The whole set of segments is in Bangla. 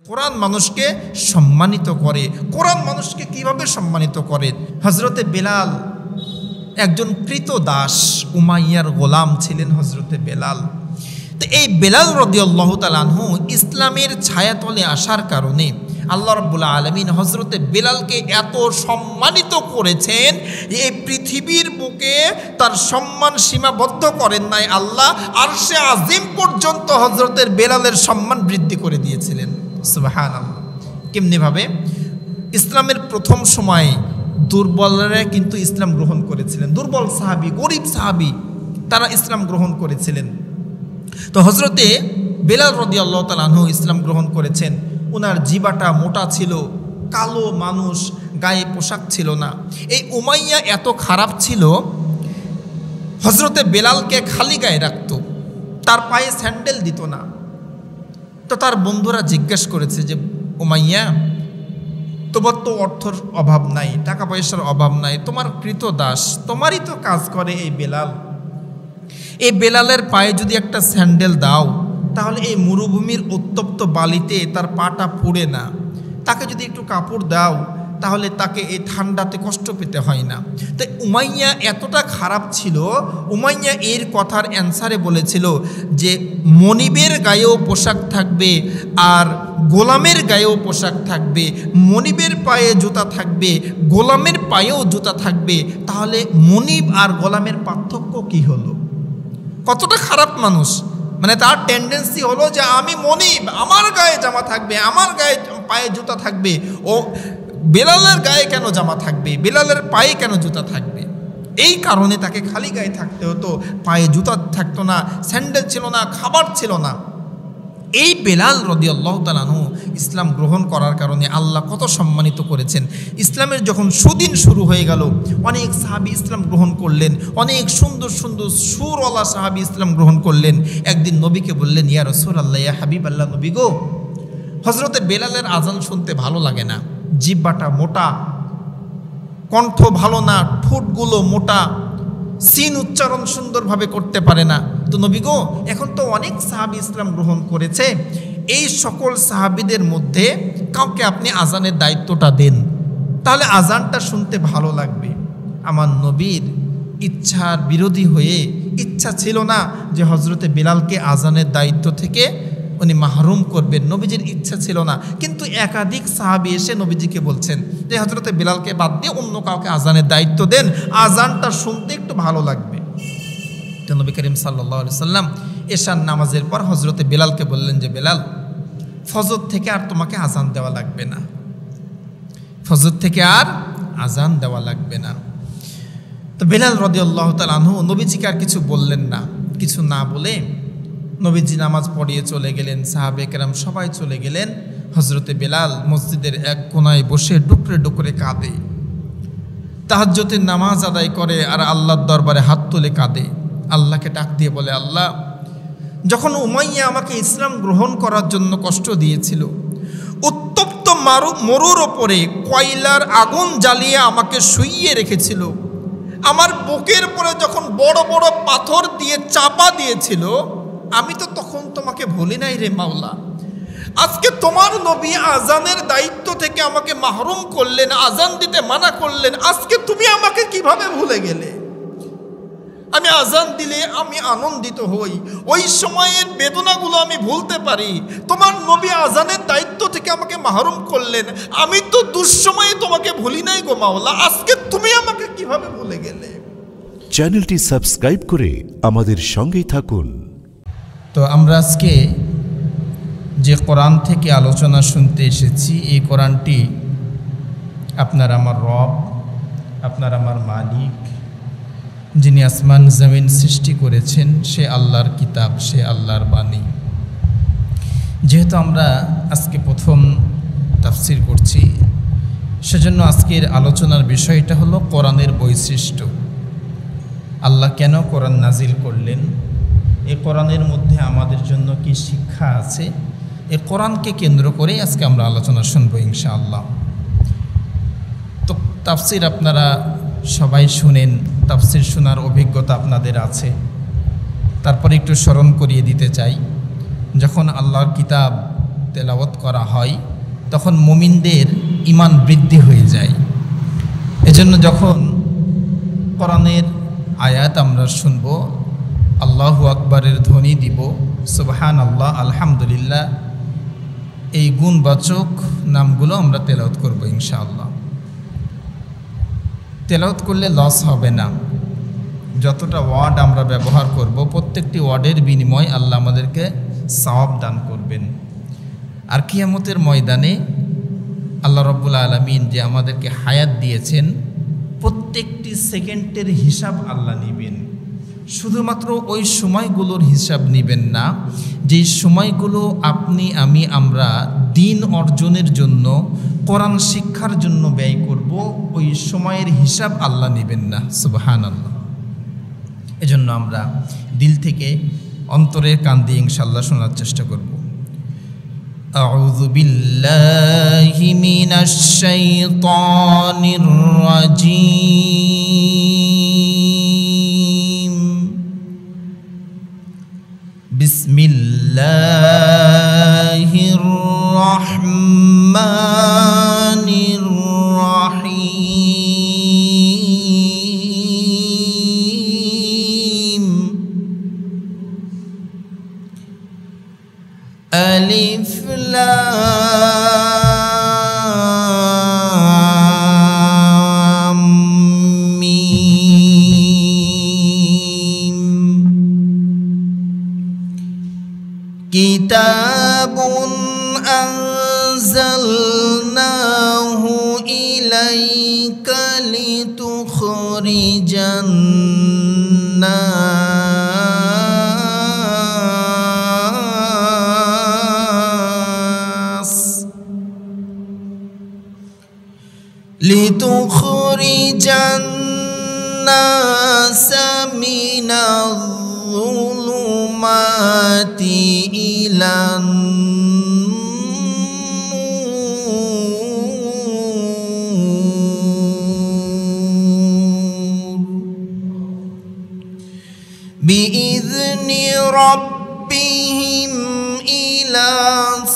কোরআন মানুষকে সম্মানিত করে। কোরআন মানুষকে কিভাবে সম্মানিত করে? হযরতে বেলাল একজন কৃতদাস, উমাইয়ার গোলাম ছিলেন হযরতে বেলাল। তো এই বেলাল রাদিয়াল্লাহু তাআলা আনহু ইসলামের ছায়াতলে আসার কারণে আল্লাহ রাব্বুল আলামিন হযরতে বেলালকে এত সম্মানিত করেছেন, এই পৃথিবীর বুকে তার সম্মান সীমাবদ্ধ করেন নাই আল্লাহ, আরশে আজিম পর্যন্ত হযরতে বেলালের সম্মান বৃদ্ধি করে দিয়েছিলেন। সুবহানাল্লাহ। কেমনি ভাবে? ইসলামের প্রথম সময়ে দুর্বলরা কিন্তু ইসলাম গ্রহণ করেছিলেন। দুর্বল সাহাবী, গরিব সাহাবী, তারা ইসলাম গ্রহণ করেছিলেন। তো হযরতে বেলাল রাদিয়াল্লাহু তাআলা আনহু ইসলাম গ্রহণ করেছেন। ওনার জিবাটা মোটা ছিল, কালো মানুষ, গায়ে পোশাক ছিল না। এই উমাইয়া এত খারাপ ছিল, হযরতে বেলালকে খালি গায়ে রাখত, তার পায়ে স্যান্ডেল দিত না। তো তার বন্ধুরা জিজ্ঞেস করেছে যে, উমাইয়া, তোমার তো অর্থর অভাব নাই, টাকা পয়সার অভাব নাই, তোমার কৃতদাস, তোমারই তো কাজ করে এই বেলাল। এই বেলালের পায়ে যদি একটা স্যান্ডেল দাও, তাহলে এই মরুভূমির উত্তপ্ত বালিতে তার পাটা পুড়ে না। তাকে যদি একটু কাপড় দাও, তাহলে তাকে এই ঠান্ডাতে কষ্ট পেতে হয় না। তাই উমাইয়া এতটা খারাপ ছিল, উমাইয়া এর কথার অ্যান্সারে বলেছিল যে মনিবের গায়েও পোশাক থাকবে আর গোলামের গায়েও পোশাক থাকবে, মনিবের পায়ে জুতা থাকবে, গোলামের পায়েও জুতা থাকবে, তাহলে মনিব আর গোলামের পার্থক্য কি হলো? কতটা খারাপ মানুষ! মানে তার টেন্ডেন্সি হলো যে আমি মনিব, আমার গায়ে জামা থাকবে, আমার গায়ে পায়ে জুতা থাকবে, ও বেলালের গায়ে কেন জামা থাকবে, বেলালের পায়ে কেন জুতা থাকবে? এই কারণে তাকে খালি গায়ে থাকতে হতো, পায়ে জুতা থাকতো না, স্যান্ডেল ছিল না, খাবার ছিল না। এই বেলাল রাদিয়াল্লাহু তাআলা আনহু ইসলাম গ্রহণ করার কারণে আল্লাহ কত সম্মানিত করেছেন। ইসলামের যখন সুদিন শুরু হয়ে গেল, অনেক সাহাবী ইসলাম গ্রহণ করলেন, অনেক সুন্দর সুন্দর সুরওয়ালা সাহাবী ইসলাম গ্রহণ করলেন। একদিন নবীকে বললেন, ইয়া রাসূলুল্লাহ, ইয়া হাবিবাল্লাহ, নবী গো, হযরতে বেলালের আজান শুনতে ভালো লাগে না, জিহ্বাটা মোটা, কণ্ঠ ভালো না, ঠোঁটগুলো মোটা, সিন উচ্চারণ সুন্দরভাবে করতে পারে না। তো নবী গো, এখন তো অনেক সাহাবী ইসলাম গ্রহণ করেছে, এই সকল সাহাবীদের মধ্যে কাউকে আপনি আজানের দায়িত্বটা দেন, তাহলে আজানটা শুনতে ভালো লাগবে। আমার নবীর ইচ্ছার বিরোধী হয়ে, ইচ্ছা ছিল না যে হযরতে বেলালকে আজানের দায়িত্ব থেকে উনি মাহরুম করবেন, নবীজির ইচ্ছা ছিল না। কিন্তু একাধিক সাহাবী এসে নবীজিকে বলছেন যে হযরতে বেলালকে বাদ দিয়ে অন্য কাউকে আজানের দায়িত্ব দেন, আজানটা শুনতে একটু ভালো লাগবে। তো নবী করিম সাল্লাল্লাহু আলাইহি সাল্লাম এশার নামাজের পর হযরতে বেলালকে বললেন যে, বেলাল, ফজর থেকে আর তোমাকে আজান দেওয়া লাগবে না, ফজর থেকে আর আজান দেওয়া লাগবে না। তো বেলাল রাদিয়াল্লাহু তাআলা আনহু নবীজিকে আর কিছু বললেন না। কিছু না বলে নবীজি নামাজ পড়িয়ে চলে গেলেন, সাহাবে কেরাম সবাই চলে গেলেন। হযরতে বেলাল মসজিদের এক কোনায় বসে ডুকরে ডুকরে কাঁদে, তাহাজ্জুদের নামাজ আদায় করে আর আল্লাহর দরবারে হাত তুলে কাঁদে, আল্লাহকে ডাক দিয়ে বলে, আল্লাহ, যখন উমাইয়া আমাকে ইসলাম গ্রহণ করার জন্য কষ্ট দিয়েছিল, উত্তপ্ত মরুর ওপরে কয়লার আগুন জ্বালিয়ে আমাকে শুইয়ে রেখেছিল, আমার বুকের উপরে যখন বড় বড় পাথর দিয়ে চাপা দিয়েছিল, আমি তো তখন তোমাকে ভুলি নাই রে মাওলা। আজকে তোমার নবী আজানের দায়িত্ব থেকে আমাকে মাহরুম করলেন, আজান দিতে মানা করলেন, আজকে তুমি আমাকে কিভাবে ভুলে গেলে? আমি আজান দিলে আমি আনন্দিত হই, ওই সময়ের বেদনাগুলো আমি ভুলতে পারি। তোমার নবী আজানের দায়িত্ব থেকে আমাকে মাহরুম করলেন, আমি তো দুঃসময়ে তোমাকে ভুলি নাই গো মাওলা, আজকে তুমি আমাকে কিভাবে ভুলে গেলে? চ্যানেলটি সাবস্ক্রাইব করে আমাদের সঙ্গেই থাকুন। তো আমরা আজকে যে কোরআন থেকে আলোচনা শুনতে এসেছি, এই কোরআনটি আপনার আমার রব, আপনার আমার মালিক, যিনি আসমান জমিন সৃষ্টি করেছেন, সে আল্লাহর কিতাব, সে আল্লাহর বাণী। যেহেতু আমরা আজকে প্রথম তাফসির করছি, সেজন্য আজকের আলোচনার বিষয়টা হলো কোরআনের বৈশিষ্ট্য। আল্লাহ কেন কোরআন নাজিল করলেন, এই কোরআনের মধ্যে আমাদের জন্য কি শিক্ষা আছে, এই কোরআনকে কেন্দ্র করেই আজকে আমরা আলোচনা শুনবো ইনশাআল্লাহ। তো তাফসির আপনারা সবাই শুনেন, তাফসির শোনার অভিজ্ঞতা আপনাদের আছে। তারপরে একটু স্মরণ করিয়ে দিতে চাই, যখন আল্লাহর কিতাব তেলাওয়াত করা হয় তখন মুমিনদের ঈমান বৃদ্ধি হয়ে যায়। এজন্য যখন কোরআনের আয়াত আমরা শুনব, আল্লাহু আকবারের ধ্বনি দিব, সুবহানাল্লাহ, আলহামদুলিল্লাহ, এই গুণবাচক নামগুলো আমরা তেলাওয়াত করব ইনশাআল্লাহ। তেলাওয়াত করলে লস হবে না। যতটা ওয়ার্ড আমরা ব্যবহার করব প্রত্যেকটি ওয়ার্ডের বিনিময়ে আল্লাহ আমাদেরকে সওয়াব দান করবেন। আর কিয়ামতের ময়দানে আল্লাহ রাব্বুল আলামিন যে আমাদেরকে হায়াত দিয়েছেন প্রত্যেকটি সেকেন্ডের হিসাব আল্লাহ নেবেন। শুধুমাত্র ওই সময়গুলোর হিসাব নেবেন না, যে সময়গুলো আপনি আমরা দিন অর্জনের জন্য, কোরআন শিক্ষার জন্য ব্যয় করব, ওই সময়ের হিসাব আল্লাহ নেবেন না। সুবহানাল্লাহ। এজন্য আমরা দিল থেকে, অন্তরের কান দিয়ে ইনশাআল্লাহ শোনার চেষ্টা করব। আউযু বিল্লাহি মিনাশ শাইতানির রাজীম। বিসমিল্লাহির রাহমানির রাহিম। আলিফ লাম মিম। কিতাবুন আনজালনাহু ইলাইকা লিতুখরিজান الناس من الظلمات إلى النور بإذن ربهم إلى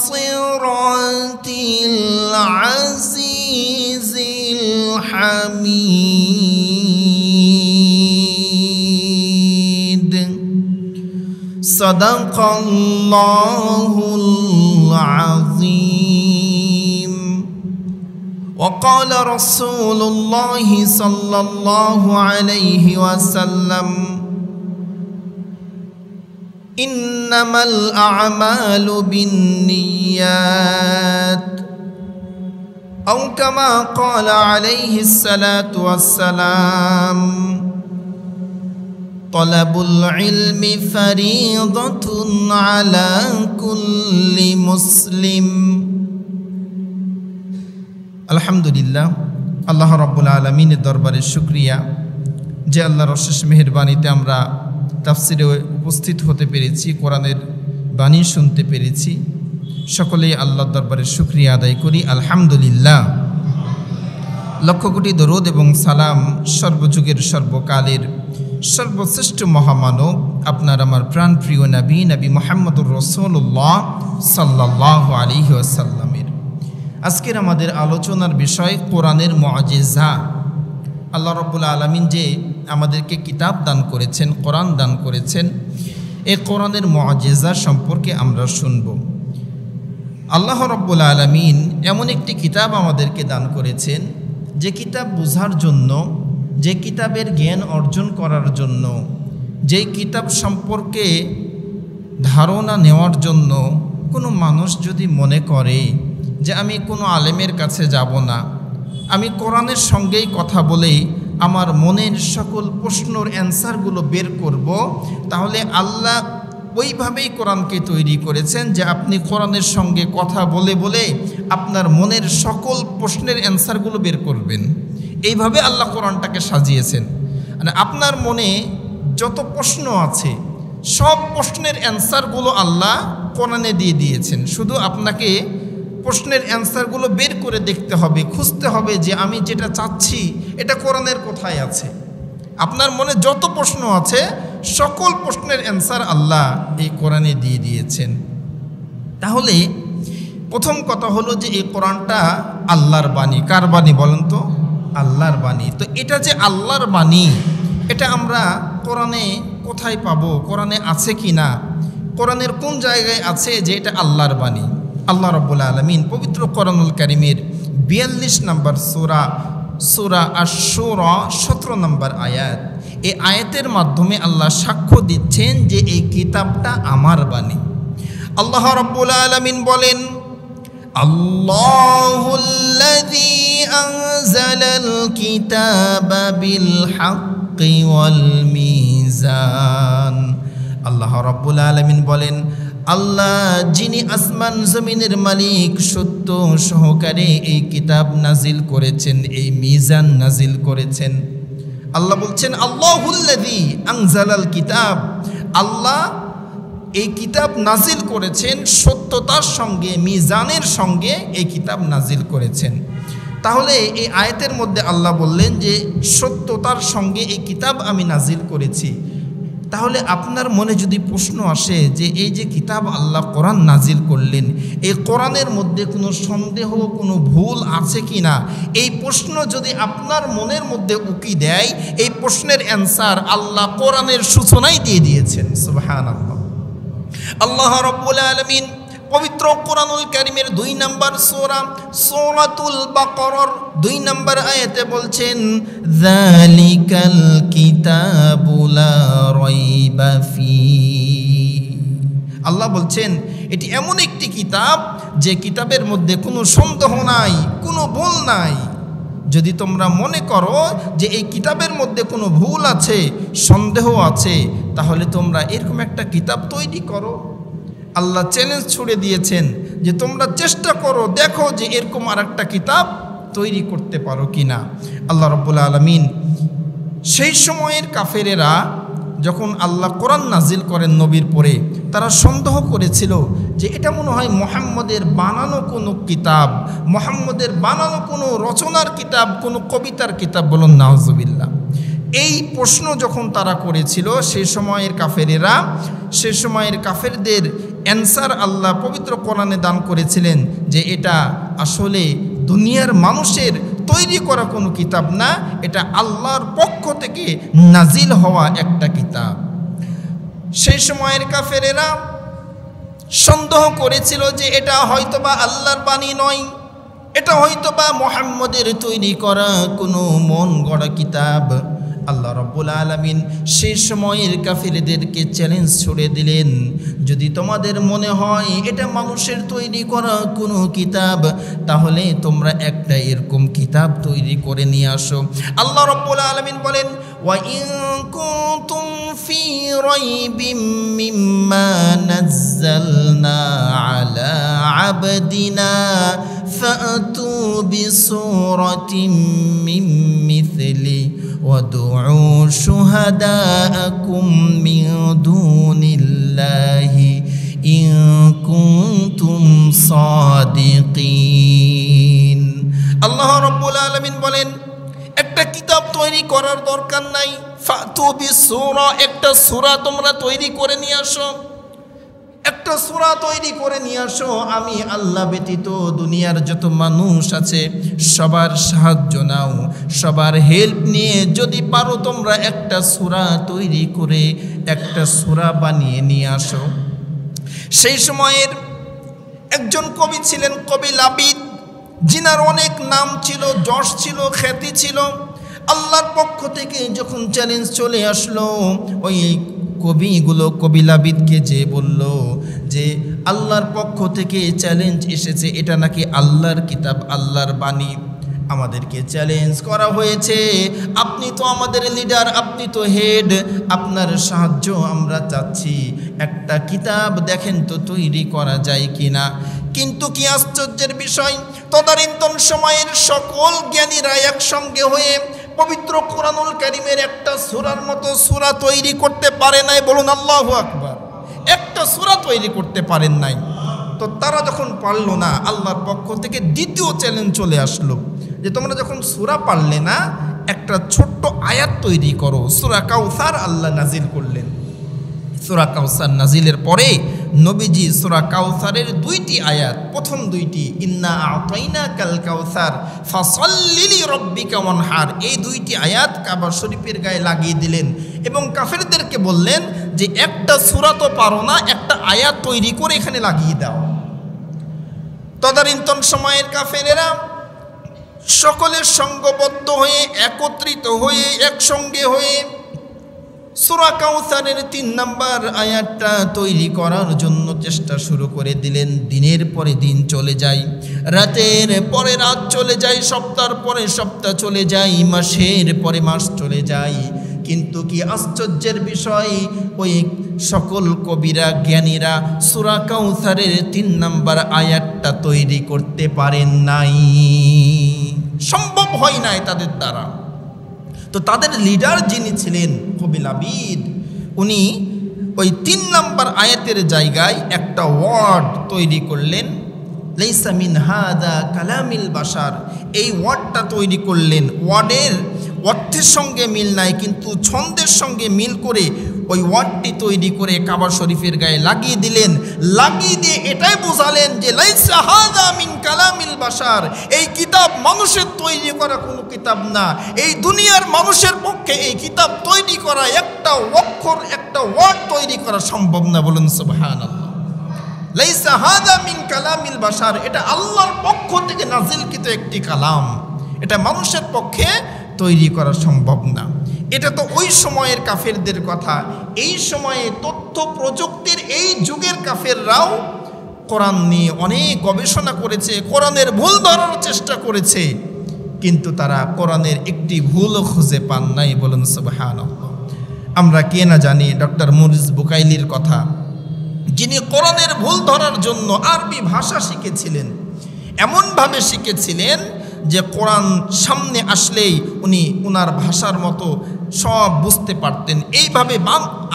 صراط العزيز الحميد صدق الله العظيم وقال رسول الله صلى الله عليه وسلم إنما الأعمال بالنيات أو كما قال عليه الصلاة والسلام طلب العلم فريضة على كل مسلم الحمد لله আল্লাহ রাব্বুল আলামিনের দরবারে শুকরিয়া যে আল্লাহর অশেষ মেহেরবানিতে আমরা তাফসিরে উপস্থিত হতে পেরেছি, কোরআনের বাণী শুনতে পেরেছি। সকলেই আল্লাহর দরবারে শুকরিয়া আদায় করি, আলহামদুলিল্লাহ। লক্ষ কোটি দরুদ এবং সালাম সর্বযুগের সর্বকালের সর্বশ্রেষ্ঠ মহামানব আপনার আমার প্রাণপ্রিয় নবী মুহাম্মদুর রাসূলুল্লাহ সাল্লাল্লাহু আলাইহি ওয়াসাল্লামের। আজকের আমাদের আলোচনার বিষয় কোরআনের মুআজিজা। আল্লাহ রাব্বুল আলামিন যে আমাদেরকে কিতাব দান করেছেন, কোরআন দান করেছেন, এই কোরআনের মুআজিজা সম্পর্কে আমরা শুনব। আল্লাহ রাব্বুল আলামিন এমন একটি কিতাব আমাদেরকে দান করেছেন যে কিতাব বোঝার জন্য, যে কিতাবের জ্ঞান অর্জন করার জন্য, যে কিতাব সম্পর্কে ধারণা নেওয়ার জন্য কোনো মানুষ যদি মনে করে যে আমি কোনো আলেমের কাছে যাব না, আমি কোরআনের সঙ্গেই কথা বলে আমার মনের সকল প্রশ্নের অ্যান্সারগুলো বের করব, তাহলে আল্লাহ ওইভাবেই কোরআনকে তৈরি করেছেন যে আপনি কোরআনের সঙ্গে কথা বলে বলে আপনার মনের সকল প্রশ্নের অ্যান্সারগুলো বের করবেন। এইভাবে আল্লাহ কোরআনটাকে সাজিয়েছেন। মানে আপনার মনে যত প্রশ্ন আছে সব প্রশ্নের অ্যান্সারগুলো আল্লাহ কোরআনে দিয়ে দিয়েছেন। শুধু আপনাকে প্রশ্নের অ্যান্সারগুলো বের করে দেখতে হবে, খুঁজতে হবে যে আমি যেটা চাচ্ছি এটা কোরআনের কোথায় আছে। আপনার মনে যত প্রশ্ন আছে সকল প্রশ্নের অ্যান্সার আল্লাহ এই কোরআনে দিয়ে দিয়েছেন। তাহলে প্রথম কথা হলো যে এই কোরআনটা আল্লাহর বাণী। কার বাণী বলেন তো? আল্লাহর বাণী। তো এটা যে আল্লাহর বাণী, এটা আমরা কোরআনে কোথায় পাবো? কোরআনে আছে কি না? কোরআনের কোন জায়গায় আছে যে এটা আল্লাহর বাণী? আল্লাহ রাব্বুল আলামিন পবিত্র কোরআনুল কারীমের 42 নম্বর সূরা আশ-শূরা 17 নম্বর আয়াত, এই আয়াতের মাধ্যমে আল্লাহ সাক্ষ্য দিচ্ছেন যে এই কিতাবটা আমার বাণী। আল্লাহ রাব্বুল আলামিন বলেন, আল্লাহুল্লাযী আনজালাল কিতাবা বিল হাক্কি ওয়াল মিজান। আল্লাহ রাব্বুল আলামিন বলেন, আল্লাহ যিনি আসমান জমিনের মালিক, সত্য সহকারে এই কিতাব নাজিল করেছেন, এই মিজান নাজিল করেছেন। আল্লাহ বলছেন আল্লাহুল্লাযী আনজালাল কিতাব, আল্লাহ এই কিতাব নাজিল করেছেন, সত্যতার সঙ্গে মিজানের সঙ্গে এই কিতাব নাজিল করেছেন। তাহলে এই আয়াতের মধ্যে আল্লাহ বললেন যে সত্যতার সঙ্গে এই কিতাব আমি নাজিল করেছি। তাহলে আপনার মনে যদি প্রশ্ন আসে যে এই যে কিতাব আল্লাহ কোরআন নাজিল করলেন, এই কোরআনের মধ্যে কোনো সন্দেহ, কোনো ভুল আছে কি না, এই প্রশ্ন যদি আপনার মনের মধ্যে উকি দেয়, এই প্রশ্নের অ্যান্সার আল্লাহ কোরআনের সূচনায় দিয়ে দিয়েছেন। সুবহানাল্লাহ। আল্লাহ রাব্বুল আলামিন পবিত্র কোরআনুল কারীমের 2 নম্বর সূরাতুল বাকারার 2 নম্বর আয়াতে বলছেন, যালিকাল কিতাবু লা রাইবা ফীহি। আল্লাহ বলছেন এটি এমন একটি কিতাব যে কিতাবের মধ্যে কোনো সন্দেহ নাই, কোনো ভুল নাই। যদি তোমরা মনে করো যে এই কিতাবের মধ্যে কোনো ভুল আছে, সন্দেহ আছে, তাহলে তোমরা এরকম একটা কিতাব তৈরি করো। আল্লাহ চ্যালেঞ্জ ছুড়ে দিয়েছেন যে তোমরা চেষ্টা করো, দেখো যে এরকম আর একটা কিতাব তৈরি করতে পারো কিনা। আল্লাহ রাব্বুল আলামিন সেই সময়ের কাফেরেরা যখন আল্লাহ কোরআন নাজিল করেন নবীর পরে, তারা সন্দেহ করেছিল যে এটা মনে হয় মুহাম্মদের বানানো কোনো কিতাব, মুহাম্মদের বানানো কোনো রচনার কিতাব, কোনো কবিতার কিতাব। বলুন নাউজুবিল্লাহ। এই প্রশ্ন যখন তারা করেছিল সেই সময়ের কাফেরেরা, সে সময়ের কাফেরদের অ্যান্সার আল্লাহ পবিত্র কোরআনে দান করেছিলেন যে এটা আসলে দুনিয়ার মানুষের তৈরি করা কোনো কিতাব না, এটা আল্লাহর পক্ষ থেকে নাজিল হওয়া একটা কিতাব। সেই সময়ের কাফেরেরা সন্দেহ করেছিল যে এটা হয়তোবা আল্লাহর বাণী নয়, এটা হয়তোবা মুহাম্মদের তৈরি করা কোনো মন গড়া কিতাব। আল্লাহ রাব্বুল আলামিন সেই সময়ের কাফেরদেরকে চ্যালেঞ্জ ছুড়ে দিলেন, যদি তোমাদের মনে হয় এটা মানুষের তৈরি করা কোনো কিতাব, তাহলে তোমরা একটা এরকম কিতাব তৈরি করে নিয়ে আসো। আল্লাহ রাব্বুল আলামিন বলেন, ওয়া ইন কুনতুম ফি রাইবিম মিম্মা নাযালনা আলা আবদিনা ফাতু বিসূরাতিন মিন মিথলি وادعوا شهداءكم من دون الله إن كنتم صادقين। আল্লাহ রাব্বুল আলামিন বলেন একটা কিতাব তৈরি করার দরকার নাই, ফাতু বিসূরা, একটা সূরা তোমরা তৈরি করে নিয়ে আসো, একটা সূরা তৈরি করে নিয়ে আসো। আমি আল্লাহ ব্যতীত দুনিয়ার যত মানুষ আছে সবার সাহায্য নাও, সবার হেল্প নিয়ে যদি পারো তোমরা একটা সূরা তৈরি করে একটা সূরা বানিয়ে নিয়ে আসো। সেই সময়ের একজন কবি ছিলেন, কবি লাবিদ, যিনার অনেক নাম ছিল, যশ ছিল, খ্যাতি ছিল। আল্লাহর পক্ষ থেকে যখন চ্যালেঞ্জ চলে আসলো, ওই কবি লাবিদকে যে বলল যে আল্লাহর পক্ষ থেকে চ্যালেঞ্জ এসেছে, এটা নাকি আল্লাহর কিতাব, আল্লাহর বাণী, আমাদেরকে চ্যালেঞ্জ করা হয়েছে, আপনি তো আমাদের লিডার, আপনি তো হেড, আপনার সাহায্য আমরা চাচ্ছি, একটা কিতাব দেখেন তো তৈরি করা যায় কিনা। কিন্তু কি আশ্চর্যের বিষয়, তদানীন্তন সময়ের সকল জ্ঞানীরা একসঙ্গে হয়ে পবিত্র কোরআনুল কারীমের একটা সূরার মতো সূরা তৈরি করতে পারে নাই। বলুন আল্লাহু আকবার। একটা সূরা তৈরি করতে পারেন নাই। তো তারা যখন পারল না, আল্লাহর পক্ষ থেকে দ্বিতীয় চ্যালেঞ্জ চলে আসলো যে তোমরা যখন সূরা পারলে না, একটা ছোট্ট আয়াত তৈরি করো। সূরা কাউসার আল্লাহ নাজিল করলেন। সূরা কাউসার নাজিলের পরে নবীজি সূরা কাউসারের 2টি আয়াত, প্রথম 2টি ইন্না আতাইনাকাল কাউসার ফাসাল্লি লিরাব্বিকা ওয়ানহার, এই 2টি আয়াত কাবা শরীফের গায়ে লাগিয়ে দিলেন এবং কাফেরদেরকে বললেন যে একটা সূরা তো পারো না, একটা আয়াত তৈরি করে এখানে লাগিয়ে দাও। তদানীন্তন সময়ের কাফেরেরা সকলের সঙ্গবদ্ধ হয়ে, একত্রিত হয়ে, একসঙ্গে হয়ে সূরা কাউসারের 3 নম্বর আয়াতটা তৈরি করার জন্য চেষ্টা শুরু করে দিলেন। দিনের পরে দিন চলে যায়, রাতের পরে রাত চলে যায়, সপ্তাহের পরে সপ্তাহ চলে যায়, মাসের পরে মাস চলে যায়, কিন্তু কি আশ্চর্যের বিষয়, ওই সকল কবিরা জ্ঞানীরা সূরা কাউসারের 3 নম্বর আয়াতটা তৈরি করতে পারেন নাই, সম্ভব হয় নাই তাদের দ্বারা। তো তাদের লিডার যিনি ছিলেন কবি লাবিদ, উনি ওই 3 নম্বর আয়াতের জায়গায় একটা ওয়ার্ড তৈরি করলেন, লাইসা মিন হাদা কালামিল বাশার। এই ওয়ার্ডটা তৈরি করলেন, ওয়ার্ডের অর্থের সঙ্গে মিল নাই, কিন্তু ছন্দের সঙ্গে মিল করে ওই ওয়ার্ডটি তৈরি করে কাবা শরীফের গায়ে লাগিয়ে দিলেন। লাগিয়ে দিয়ে এটাই বোঝালেন যে লাইসা হাদা মিন কালামিল বাশার, এই কিতাব মানুষের তৈরি করা কোনো কিতাব না, এই দুনিয়ার মানুষের পক্ষে এই কিতাব তৈরি করা, একটা অক্ষর, একটা ওয়ার্ড তৈরি করা সম্ভব না। বলুন সুবহানাল্লাহ। লাইসা হাদা মিন কালামিল বাশার, এটা আল্লাহর পক্ষ থেকে নাজিলকৃত একটি কালাম, এটা মানুষের পক্ষে তৈরি করা সম্ভব না। এটা তো ওই সময়ের কাফেরদের কথা। এই সময়ে তথ্য প্রযুক্তির এই যুগের কাফেররাও কোরআন নিয়ে অনেক গবেষণা করেছে, কোরআনের ভুল ধরার চেষ্টা করেছে, কিন্তু তারা কোরআনের একটি ভুলও খুঁজে পান নাই। বলুন সুবহানাল্লাহ। আমরা কে না জানি ডক্টর মুরিস বুকাইলির কথা, যিনি কোরআনের ভুল ধরার জন্য আরবি ভাষা শিখেছিলেন, এমনভাবে শিখেছিলেন যে কোরআন সামনে আসলেই উনি ওনার ভাষার মতো সব বুঝতে পারতেন। এইভাবে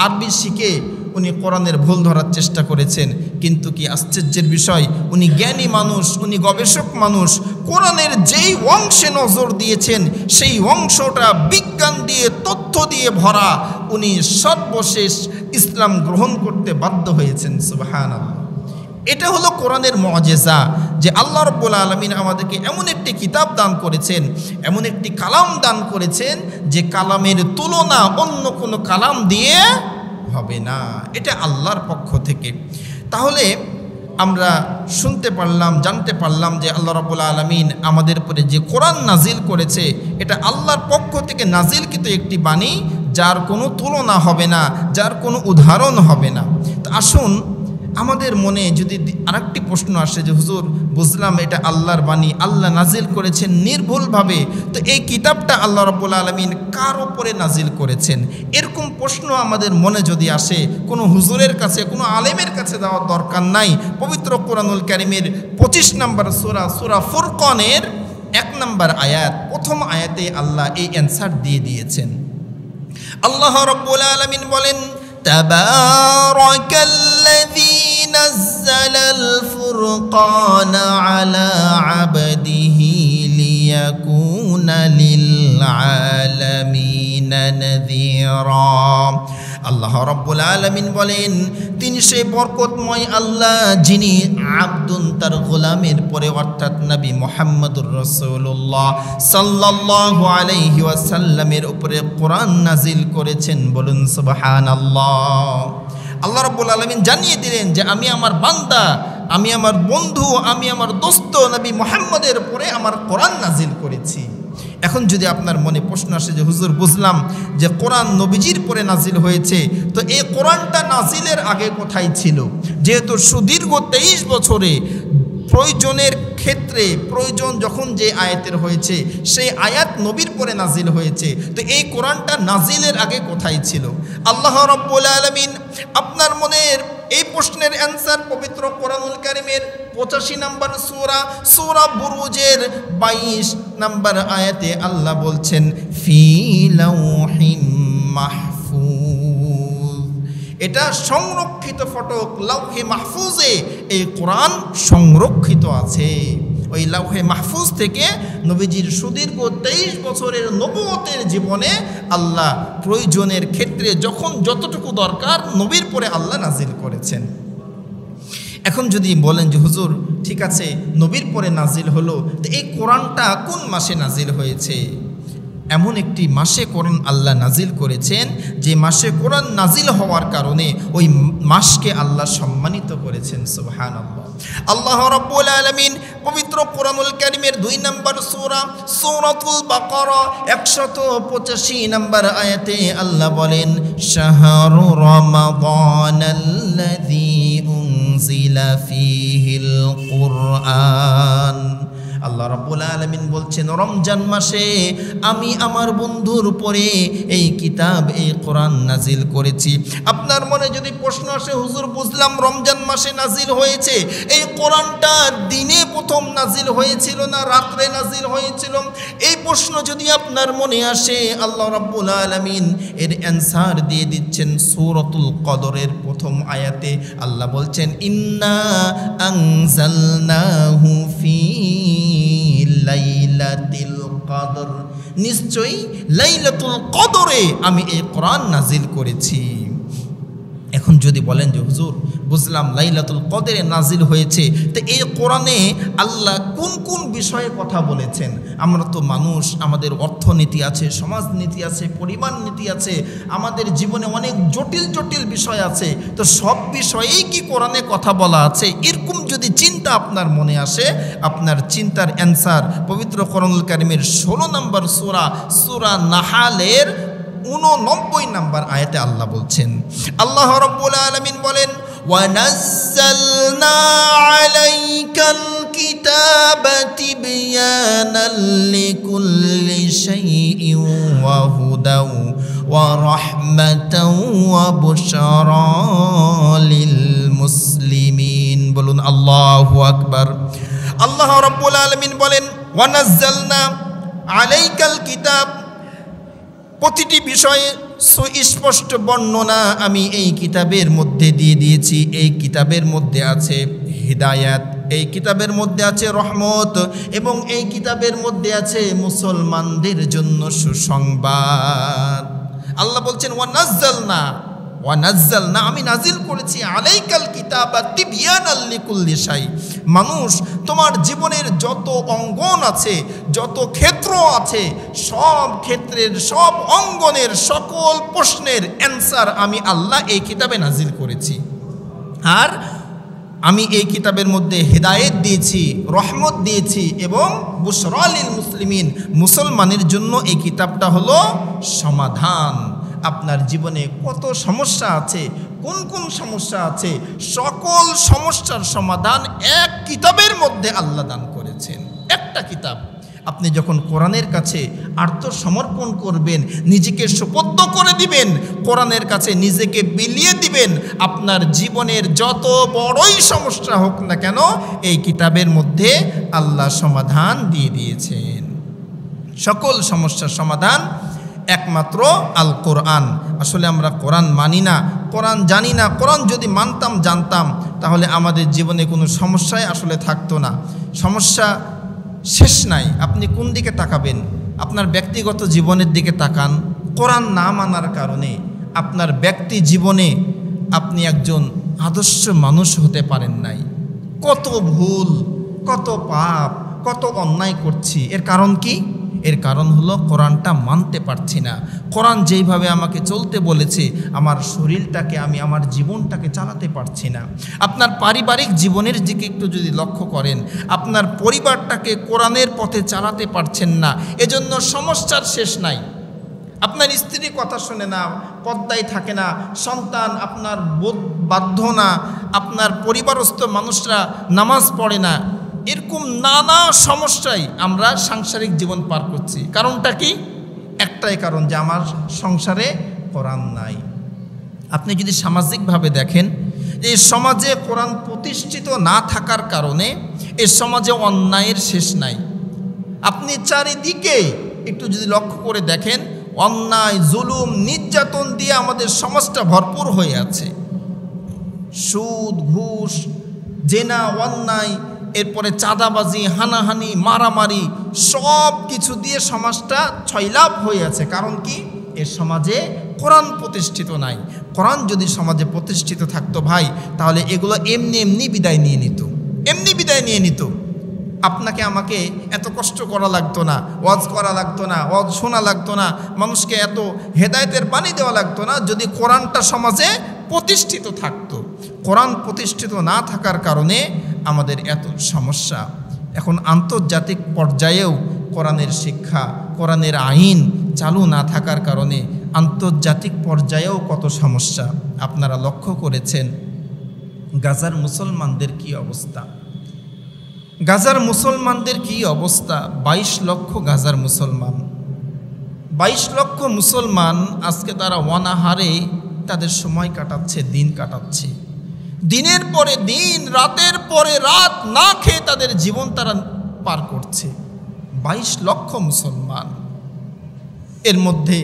আরবি শিখে উনি কোরআনের ভুল ধরার চেষ্টা করেছেন, কিন্তু কি আশ্চর্যের বিষয়, উনি জ্ঞানী মানুষ, উনি গবেষক মানুষ, কোরআনের যেই অংশে নজর দিয়েছেন সেই অংশটা বিজ্ঞান দিয়ে, তথ্য দিয়ে ভরা, উনি সর্বশেষ ইসলাম গ্রহণ করতে বাধ্য হয়েছেন। সুবহানাল্লাহ। এটা হলো কোরআনের মুআজিজা, যে আল্লাহ রাব্বুল আলামিন আমাদেরকে এমন একটি কিতাব দান করেছেন, এমন একটি কালাম দান করেছেন, যে কালামের তুলনা অন্য কোনো কালাম দিয়ে হবে না, এটা আল্লাহর পক্ষ থেকে। তাহলে আমরা শুনতে পারলাম, জানতে পারলাম যে আল্লাহ রাব্বুল আলামিন আমাদের উপরে যে কোরআন নাজিল করেছে, এটা আল্লাহর পক্ষ থেকে নাজিলকৃত একটি বাণী, যার কোনো তুলনা হবে না, যার কোনো উদাহরণ হবে না। তো আসুন, আমাদের মনে যদি আরেকটি প্রশ্ন আসে যে হুজুর, বুঝলাম এটা আল্লাহর বাণী, আল্লাহ নাজিল করেছেন নির্ভুলভাবে, তো এই কিতাবটা আল্লাহ রাব্বুল আলামিন কার উপরে নাজিল করেছেন? এরকম প্রশ্ন আমাদের মনে যদি আসে, কোনো হুজুরের কাছে, কোনো আলেমের কাছে যাওয়ার দরকার নাই। পবিত্র কোরআনুল কারীমের 25 নম্বর সূরা, সূরা ফুরকানের 1 নম্বর আয়াত, প্রথম আয়াতে আল্লাহ এই অ্যান্সার দিয়ে দিয়েছেন। আল্লাহ রাব্বুল আলামিন বলেন, তাবারাকাল্লাযী নাযালাল ফুরকানা আলা আবদিহি লিয়াকুনা লিল আলামিনা নাযীরা। আল্লাহ রাব্বুল আলামিন বলেন, তিনি সেই বরকতময় আল্লাহ, যিনি আব্দুন, তার গোলামের পরে, অর্থাৎ নবী মুহাম্মদুর রাসূলুল্লাহ সাল্লাল্লাহু আলাইহি ওয়াসাল্লামের উপরে কোরআন নাজিল করেছেন। বলুন সুবহানাল্লাহ। আল্লাহ রাব্বুল আলামিন জানিয়ে দিলেন যে আমি আমার বান্দা, আমি আমার বন্ধু, আমি আমার দোস্ত নবী মুহাম্মদের উপরে আমার কোরআন নাজিল করেছি। এখন যদি আপনার মনে প্রশ্ন আসে যে হুজুর, বুঝলাম যে কোরআন নবীজির পরে নাজিল হয়েছে, তো এই কোরআনটা নাজিলের আগে কোথায় ছিল? যেহেতু সুদীর্ঘ 23 বছরে প্রয়োজনের ক্ষেত্রে, প্রয়োজন যখন যে আয়াতের হয়েছে, সেই আয়াত নবীর পরে নাজিল হয়েছে, তো এই কোরআনটা নাজিলের আগে কোথায় ছিল? আল্লাহ রাব্বুল আলামিন আপনার মনের এই প্রশ্নের অ্যান্সার পবিত্র কোরআনুল কারীমের 85 নম্বর সূরা, সূরা বুরুজের 22 নম্বর আয়াতে আল্লাহ বলছেন, ফি লাউহিম মাহফুজ। এটা সংরক্ষিত ফটক, লাউহে মাহফুজে এই কোরআন সংরক্ষিত আছে। ওই লাউহে মাহফুজ থেকে নবীজির সুদীর্ঘ 23 বছরের নবুয়তের জীবনে আল্লাহ প্রয়োজনের ক্ষেত্রে যখন যতটুকু দরকার নবীর পরে আল্লাহ নাজিল করেছেন। এখন যদি বলেন যে হুজুর ঠিক আছে নবীর পরে নাজিল হলো, তো এই কোরআনটা কোন মাসে নাজিল হয়েছে? এমন একটি মাসে কোরআন আল্লাহ নাজিল করেছেন যে মাসে কোরআন নাজিল হওয়ার কারণে ওই মাসকে আল্লাহ সম্মানিত করেছেন। সুবহানাল্লাহ। আল্লাহ রাব্বুল আলামিন পবিত্র কোরআনুল কারীমের 2 নম্বর সূরা সূরাতুল বাকারা 185 নম্বর আয়াতে আল্লাহ বলেন, শাহরু রমাদানাল্লাযী উনজিলা ফীহিল কুরআন। আল্লাহ রাব্বুল আলামিন বলছেন, রমজান মাসে আমি আমার বন্ধুর উপরে এই কিতাব, এই কোরআন নাজিল করেছি। আপনার মনে যদি প্রশ্ন আসে, হুজুর বুঝলাম রমজান মাসে নাজিল হয়েছে, এই কোরআনটা দিনে প্রথম নাজিল হয়েছিল না রাত্রে নাজিল হয়েছিল? এই প্রশ্ন যদি আপনার মনে আসে, আল্লাহ রাব্বুল আলামিন এর অ্যানসার দিয়ে দিচ্ছেন সূরাতুল কদরের প্রথম আয়াতে। আল্লাহ বলছেন, ইন্না আনজালনাহু ফী লাইলাতুল কদর, নিশ্চয়ই লাইলাতুল কদরে আমি এই কোরআন নাজিল করেছি। এখন যদি বলেন যে হুজুর বুঝলাম লাইলাতুল কদরে নাজিল হয়েছে, তো এই কোরআনে আল্লাহ কোন কোন বিষয়ে কথা বলেছেন? আমরা তো মানুষ, আমাদের অর্থনীতি আছে, সমাজনীতি আছে, পরিবার নীতি আছে, আমাদের জীবনে অনেক জটিল জটিল বিষয় আছে, তো সব বিষয়েই কি কোরআনে কথা বলা আছে? এরকম যদি চিন্তা আপনার মনে আসে, আপনার চিন্তার অ্যান্সার পবিত্র কোরআনুল কারীমের 16 নম্বর সূরা নাহালের 89 নম্বর আয়াতে আল্লাহ বলছেন। আল্লাহ রাব্বুল আলামিন বলেন, ওয়ানাজ্জালনা আলাইকাল কিতাবা তিবয়ানাল লিকুল্লি শাইইন ওয়া হুদাও ওয়া রাহমাতাও ওয়া বুশরা লিল মুসলিমিন। বলুন আল্লাহু আকবার। আল্লাহ রাব্বুল আলামিন বলেন, ওয়ানাজ্জালনা আলাইকাল কিতাব, প্রতিটি বিষয়ে সুস্পষ্ট বর্ণনা আমি এই কিতাবের মধ্যে দিয়ে দিয়েছি। এই কিতাবের মধ্যে আছে হিদায়াত, এই কিতাবের মধ্যে আছে রহমত, এবং এই কিতাবের মধ্যে আছে মুসলমানদের জন্য সুসংবাদ। আল্লাহ বলছেন, ওয়ানাজ্জালনা, আমি নাজিল করেছি আলাইকাল কিতাবা তিবয়ানাল লিকুল্লি শাই। মানুষ, তোমার জীবনের যত অঙ্গন আছে, যত ক্ষেত্র আছে, সব ক্ষেত্রের, সব অঙ্গনের, সকল প্রশ্নের অ্যান্সার আমি আল্লাহ এই কিতাবে নাজিল করেছি। আর আমি এই কিতাবের মধ্যে হেদায়েত দিয়েছি, রহমত দিয়েছি, এবং বুশরা লিল মুসলিমিন, মুসলমানের জন্য এই কিতাবটা হলো সমাধান। আপনার জীবনে কত সমস্যা আছে, কোন কোন সমস্যা আছে, সকল সমস্যার সমাধান এক কিতাবের মধ্যে আল্লাহ দান করেছেন। একটা কিতাব। আপনি যখন কোরআনের কাছে আত্মসমর্পণ করবেন, নিজেকে সুপর্দ করে দিবেন, কোরআনের কাছে নিজেকে বিলিয়ে দিবেন, আপনার জীবনের যত বড়ই সমস্যা হোক না কেন, এই কিতাবের মধ্যে আল্লাহ সমাধান দিয়ে দিয়েছেন। সকল সমস্যার সমাধান একমাত্র আল কোরআন। আসলে আমরা কোরআন মানি না, কোরআন জানি না। কোরআন যদি মানতাম, জানতাম, তাহলে আমাদের জীবনে কোনো সমস্যাই আসলে থাকতো না। সমস্যা শেষ নাই। আপনি কোন দিকে তাকাবেন? আপনার ব্যক্তিগত জীবনের দিকে তাকান। কোরআন না মানার কারণে আপনার ব্যক্তি জীবনে আপনি একজন আদর্শ মানুষ হতে পারেন নাই। কত ভুল, কত পাপ, কত অন্যায় করছি। এর কারণ কি? এর কারণ হলো কোরআনটা মানতে পারছি না। কোরআন যেইভাবে আমাকে চলতে বলেছে, আমার শরীরটাকে, আমি আমার জীবনটাকে চালাতে পারছি না। আপনার পারিবারিক জীবনের দিকে একটু যদি লক্ষ্য করেন, আপনার পরিবারটাকে কোরআনের পথে চালাতে পারছেন না, এজন্য সমস্যার শেষ নাই। আপনার স্ত্রী কথা শোনে না, পর্দায় থাকে না, সন্তান আপনার বাধ্য না, আপনার পরিবারস্থ মানুষরা নামাজ পড়ে না, এরকম নানা সমস্যায় আমরা সাংসারিক জীবন পার করছি। কারণটা কি? একটাই কারণ, যে আমার সংসারে কোরআন নাই। আপনি যদি সামাজিকভাবে দেখেন, এই সমাজে কোরআন প্রতিষ্ঠিত না থাকার কারণে এই সমাজে অন্যায়ের শেষ নাই। আপনি চারিদিকে একটু যদি লক্ষ্য করে দেখেন, অন্যায়, জুলুম, নির্যাতন দিয়ে আমাদের সমাজটা ভরপুর হয়ে আছে। সুদ, ঘুষ, জেনা, অন্যায়, এরপরে চাঁদাবাজি, হানাহানি, মারামারি, সব কিছু দিয়ে সমাজটা ছয়লাভ হয়ে আছে। কারণ কি? এর সমাজে কোরআন প্রতিষ্ঠিত নাই। কোরআন যদি সমাজে প্রতিষ্ঠিত থাকতো ভাই, তাহলে এগুলো এমনি বিদায় নিয়ে নিত। আপনাকে আমাকে এত কষ্ট করা লাগতো না, ওয়াজ করা লাগতো না, ওয়াজ শোনা লাগতো না, মানুষকে এত হেদায়েতের বাণী দেওয়া লাগতো না, যদি কোরআনটা সমাজে প্রতিষ্ঠিত থাকতো। কোরআন প্রতিষ্ঠিত না থাকার কারণে আমাদের এত সমস্যা। এখন আন্তর্জাতিক পর্যায়েও কোরআনের শিক্ষা, কোরআনের আইন চালু না থাকার কারণে আন্তর্জাতিক পর্যায়েও কত সমস্যা। আপনারা লক্ষ্য করেছেন গাজার মুসলমানদের কি অবস্থা। 22 লক্ষ গাজার মুসলমান, 22 লক্ষ মুসলমান আজকে তারা অনাহারে তাদের সময় কাটাচ্ছে, দিন কাটাচ্ছে, দিনের পরে দিন, রাতের পরে রাত না খেয়ে তাদের জীবন তারা পার করছে। 22 লক্ষ মুসলমান, এর মধ্যে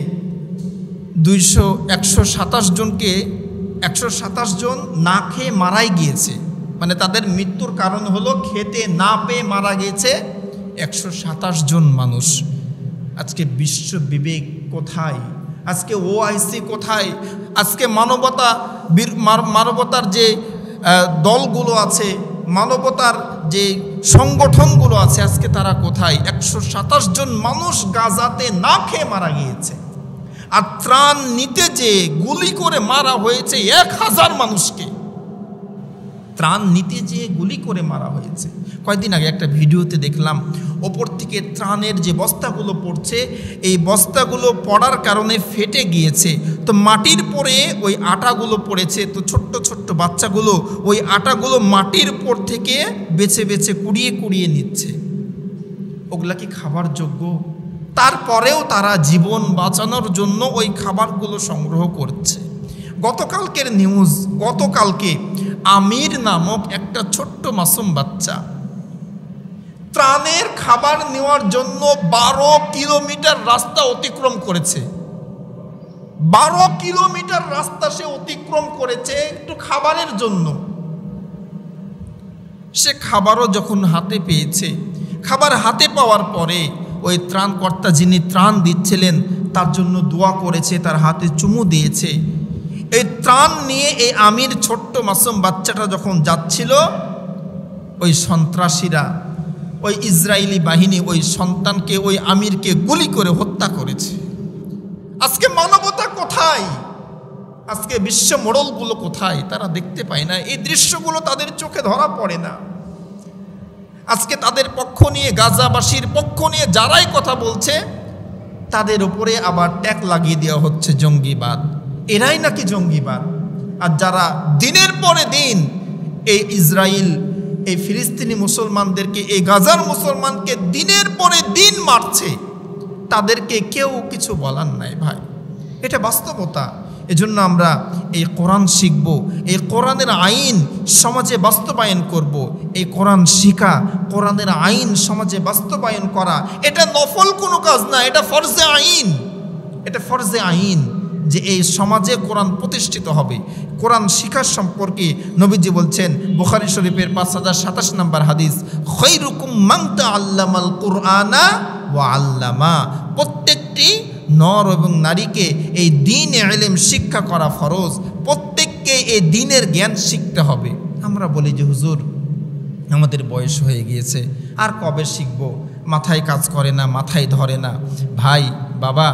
127 জন না খেয়ে মারাই গিয়েছে, মানে তাদের মৃত্যুর কারণ হলো খেতে না পেয়ে মারা গিয়েছে 127 জন মানুষ। আজকে বিশ্ব বিবেক কোথায়? আজকে ওআইসি কোথায়? আজকে মানবতার যে দলগুলো আছে, মানবতার যে সংগঠনগুলো আছে, আজকে তারা কোথায়? 127 জন মানুষ গাজাতে না খেয়ে মারা গিয়েছে। আর ত্রাণ নিতে যে গুলি করে মারা হয়েছে 1000 মানুষকে, ত্রাণ নিতে যে গুলি করে মারা হয়েছে। কয়েকদিন আগে একটা ভিডিওতে দেখলাম, ওপর থেকে ত্রাণের যে বস্তাগুলো পড়ছে, এই বস্তাগুলো পড়ার কারণে ফেটে গিয়েছে, তো মাটির পরে ওই আটাগুলো পড়েছে, তো ছোট্ট ছোট্ট বাচ্চাগুলো ওই আটাগুলো মাটির উপর থেকে বেছে বেছে কুড়িয়ে নিচ্ছে। ওগুলা কি খাবার যোগ্য? তারপরেও তারা জীবন বাঁচানোর জন্য ওই খাবারগুলো সংগ্রহ করছে। গতকালকের নিউজ, গতকালকে আমির নামক একটা ছোট্ট মাসুম বাচ্চা ত্রাণের খাবার নেওয়ার জন্য 12 কিলোমিটার রাস্তা অতিক্রম করেছে। 12 কিলোমিটার রাস্তা সে অতিক্রম করেছে একটু খাবারের জন্য। সে খাবারও যখন হাতে পেয়েছে, খাবার হাতে পাওয়ার পরে ওই ত্রাণকর্তা যিনি ত্রাণ দিচ্ছিলেন তার জন্য দোয়া করেছে, তার হাতে চুমু দিয়েছে। এই ত্রাণ নিয়ে এই আমির ছোট্ট মাসুম বাচ্চাটা যখন যাচ্ছিল, ওই সন্ত্রাসীরা, ওই ইসরায়েলি বাহিনী ওই সন্তানকে, ওই আমিরকে গুলি করে হত্যা করেছে। আজকে মানবতা কোথায়? আজকে বিশ্ব মোড়লগুলো কোথায়? তারা দেখতে পায় না, এই দৃশ্যগুলো তাদের চোখে ধরা পড়ে না। আজকে তাদের পক্ষ নিয়ে, গাজাবাসীর পক্ষ নিয়ে যারাই কথা বলছে, তাদের উপরে আবার ট্যাগ লাগিয়ে দেওয়া হচ্ছে জঙ্গিবাদ, এরাই নাকি জঙ্গিবাদ। আর যারা দিনের পরে দিন এই ইসরায়েল, এই ফিলিস্তিনি মুসলমানদেরকে, এই গাজার মুসলমানকে দিনের পরে দিন মারছে, তাদেরকে কেউ কিছু বলার নাই ভাই। এটা বাস্তবতা। এজন্য আমরা এই কোরআন শিখব, এই কোরআনের আইন সমাজে বাস্তবায়ন করব। এই কোরআন শিখা, কোরআনের আইন সমাজে বাস্তবায়ন করা, এটা নফল কোনো কাজ না, এটা ফরজে আইন। এটা ফরজে আইন যে এই সমাজে কোরআন প্রতিষ্ঠিত হবে। কোরআন শিখার সম্পর্কে নবীজি বলছেন, বুখারী শরীফের 5027 নম্বর হাদিস, খায়রুকুম মান তাআল্লামাল কুরআনা ওয়া আল্লামা। প্রত্যেকটি নর এবং নারীকে এই দ্বীন ইলম শিক্ষা করা ফরজ। প্রত্যেককে এই দ্বীনের জ্ঞান শিখতে হবে। আমরা বলি যে হুজুর আমাদের বয়স হয়ে গিয়েছে, আর কবে শিখব, মাথায় কাজ করে না, মাথায় ধরে না। ভাই বাবা,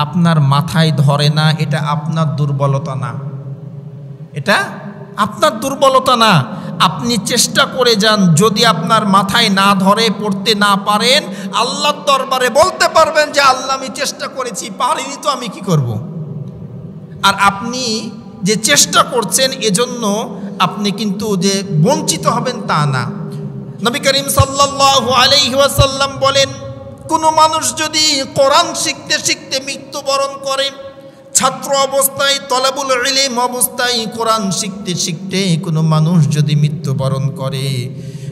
আপনার মাথায় ধরে না, এটা আপনার দুর্বলতা না, এটা আপনার দুর্বলতা না। আপনি চেষ্টা করে যান, যদি আপনার মাথায় না ধরে, পড়তে না পারেন, আল্লাহর দরবারে বলতে পারবেন যে আল্লাহ আমি চেষ্টা করেছি, পারিনি, তো আমি কি করব। আর আপনি যে চেষ্টা করছেন এজন্য আপনি কিন্তু যে বঞ্চিত হবেন তা না। নবী করিম সাল্লাল্লাহু আলাইহি ওয়াসাল্লাম বলেন, কোনো মানুষ যদি কোরআন শিখতে শিখতে মৃত্যুবরণ করে, ছাত্র অবস্থায়, তলাবুল ইলম অবস্থায় কোরআন শিখতে শিখতে কোনো মানুষ যদি মৃত্যুবরণ করে,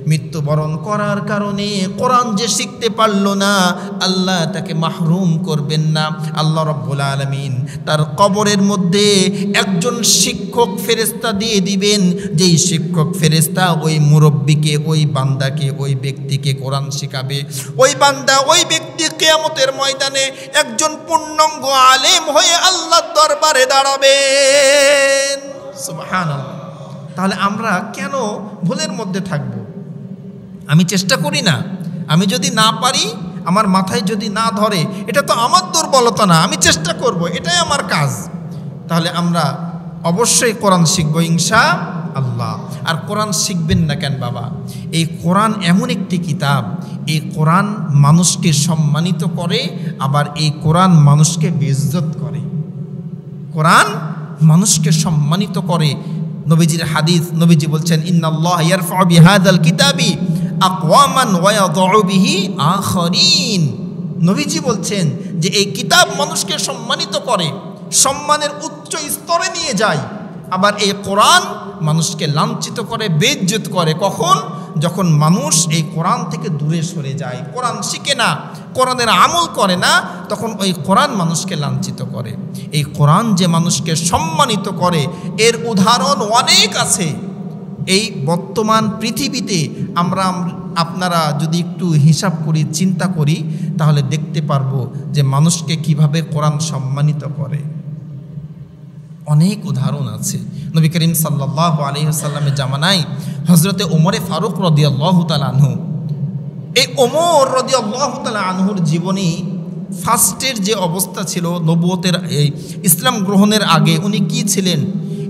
মৃত্যুবরণ করার কারণে কোরআন যে শিখতে পারল না, আল্লাহ তাকে মাহরুম করবেন না। আল্লাহ রাব্বুল আলামিন তার কবরের মধ্যে একজন শিক্ষক ফেরেশতা দিয়ে দিবেন, যেই শিক্ষক ফেরেশতা ওই মুরব্বিকে, ওই বান্দাকে, ওই ব্যক্তিকে কোরআন শেখাবে। ওই বান্দা, ওই ব্যক্তি কিয়ামতের ময়দানে একজন পূর্ণাঙ্গ আলেম হয়ে আল্লাহর দরবারে দাঁড়াবেন। সুবহানাল্লাহ। তাহলে আমরা কেন ভুলের মধ্যে থাকব? আমি চেষ্টা করি না, আমি যদি না পারি, আমার মাথায় যদি না ধরে, এটা তো আমার দুর্বলতা না, আমি চেষ্টা করব, এটাই আমার কাজ। তাহলে আমরা অবশ্যই কোরআন শিখব ইনশাআল্লাহ। আর কোরআন শিখবেন না কেন বাবা? এই কোরআন এমন একটি কিতাব, এই কোরআন মানুষকে সম্মানিত করে, আবার এই কোরআন মানুষকে বেইজ্জত করে। কোরআন মানুষকে সম্মানিত করে। নবীজির হাদিস, নবীজি বলছেন ইন্নাল্লাহ ইয়ারফাউ বিহাযাল কিতাবি আকওয়ামান ওয়া ইয়াযউ বিহি আখারিন। নবীজি বলছেন যে এই কিতাব মানুষকে সম্মানিত করে, সম্মানের উচ্চ স্তরে নিয়ে যায়। আবার এই কোরআন মানুষকে লাঞ্ছিত করে, বেইজ্জত করে। কখন? যখন মানুষ এই কোরআন থেকে দূরে সরে যায়, কোরআন শিখে না, কোরআনের আমল করে না, তখন ওই কোরআন মানুষকে লাঞ্ছিত করে। এই কোরআন যে মানুষকে সম্মানিত করে, এর উদাহরণ অনেক আছে। এই বর্তমান পৃথিবীতে আপনারা যদি একটু হিসাব করি, চিন্তা করি, তাহলে দেখতে পারবো যে মানুষকে কিভাবে কোরআন সম্মানিত করে। অনেক উদাহরণ আছে। নবী করিম সাল্লাল্লাহু আলাইহি ওয়াসাল্লামের জামানায় হযরতে ওমরে ফারুক রাদিয়াল্লাহু তাআলা আনহু, এই ওমর রাদিয়াল্লাহু তাআলা আনহুর জীবনী ফার্স্টের যে অবস্থা ছিল নবুয়তের, এই ইসলাম গ্রহণের আগে উনি কি ছিলেন?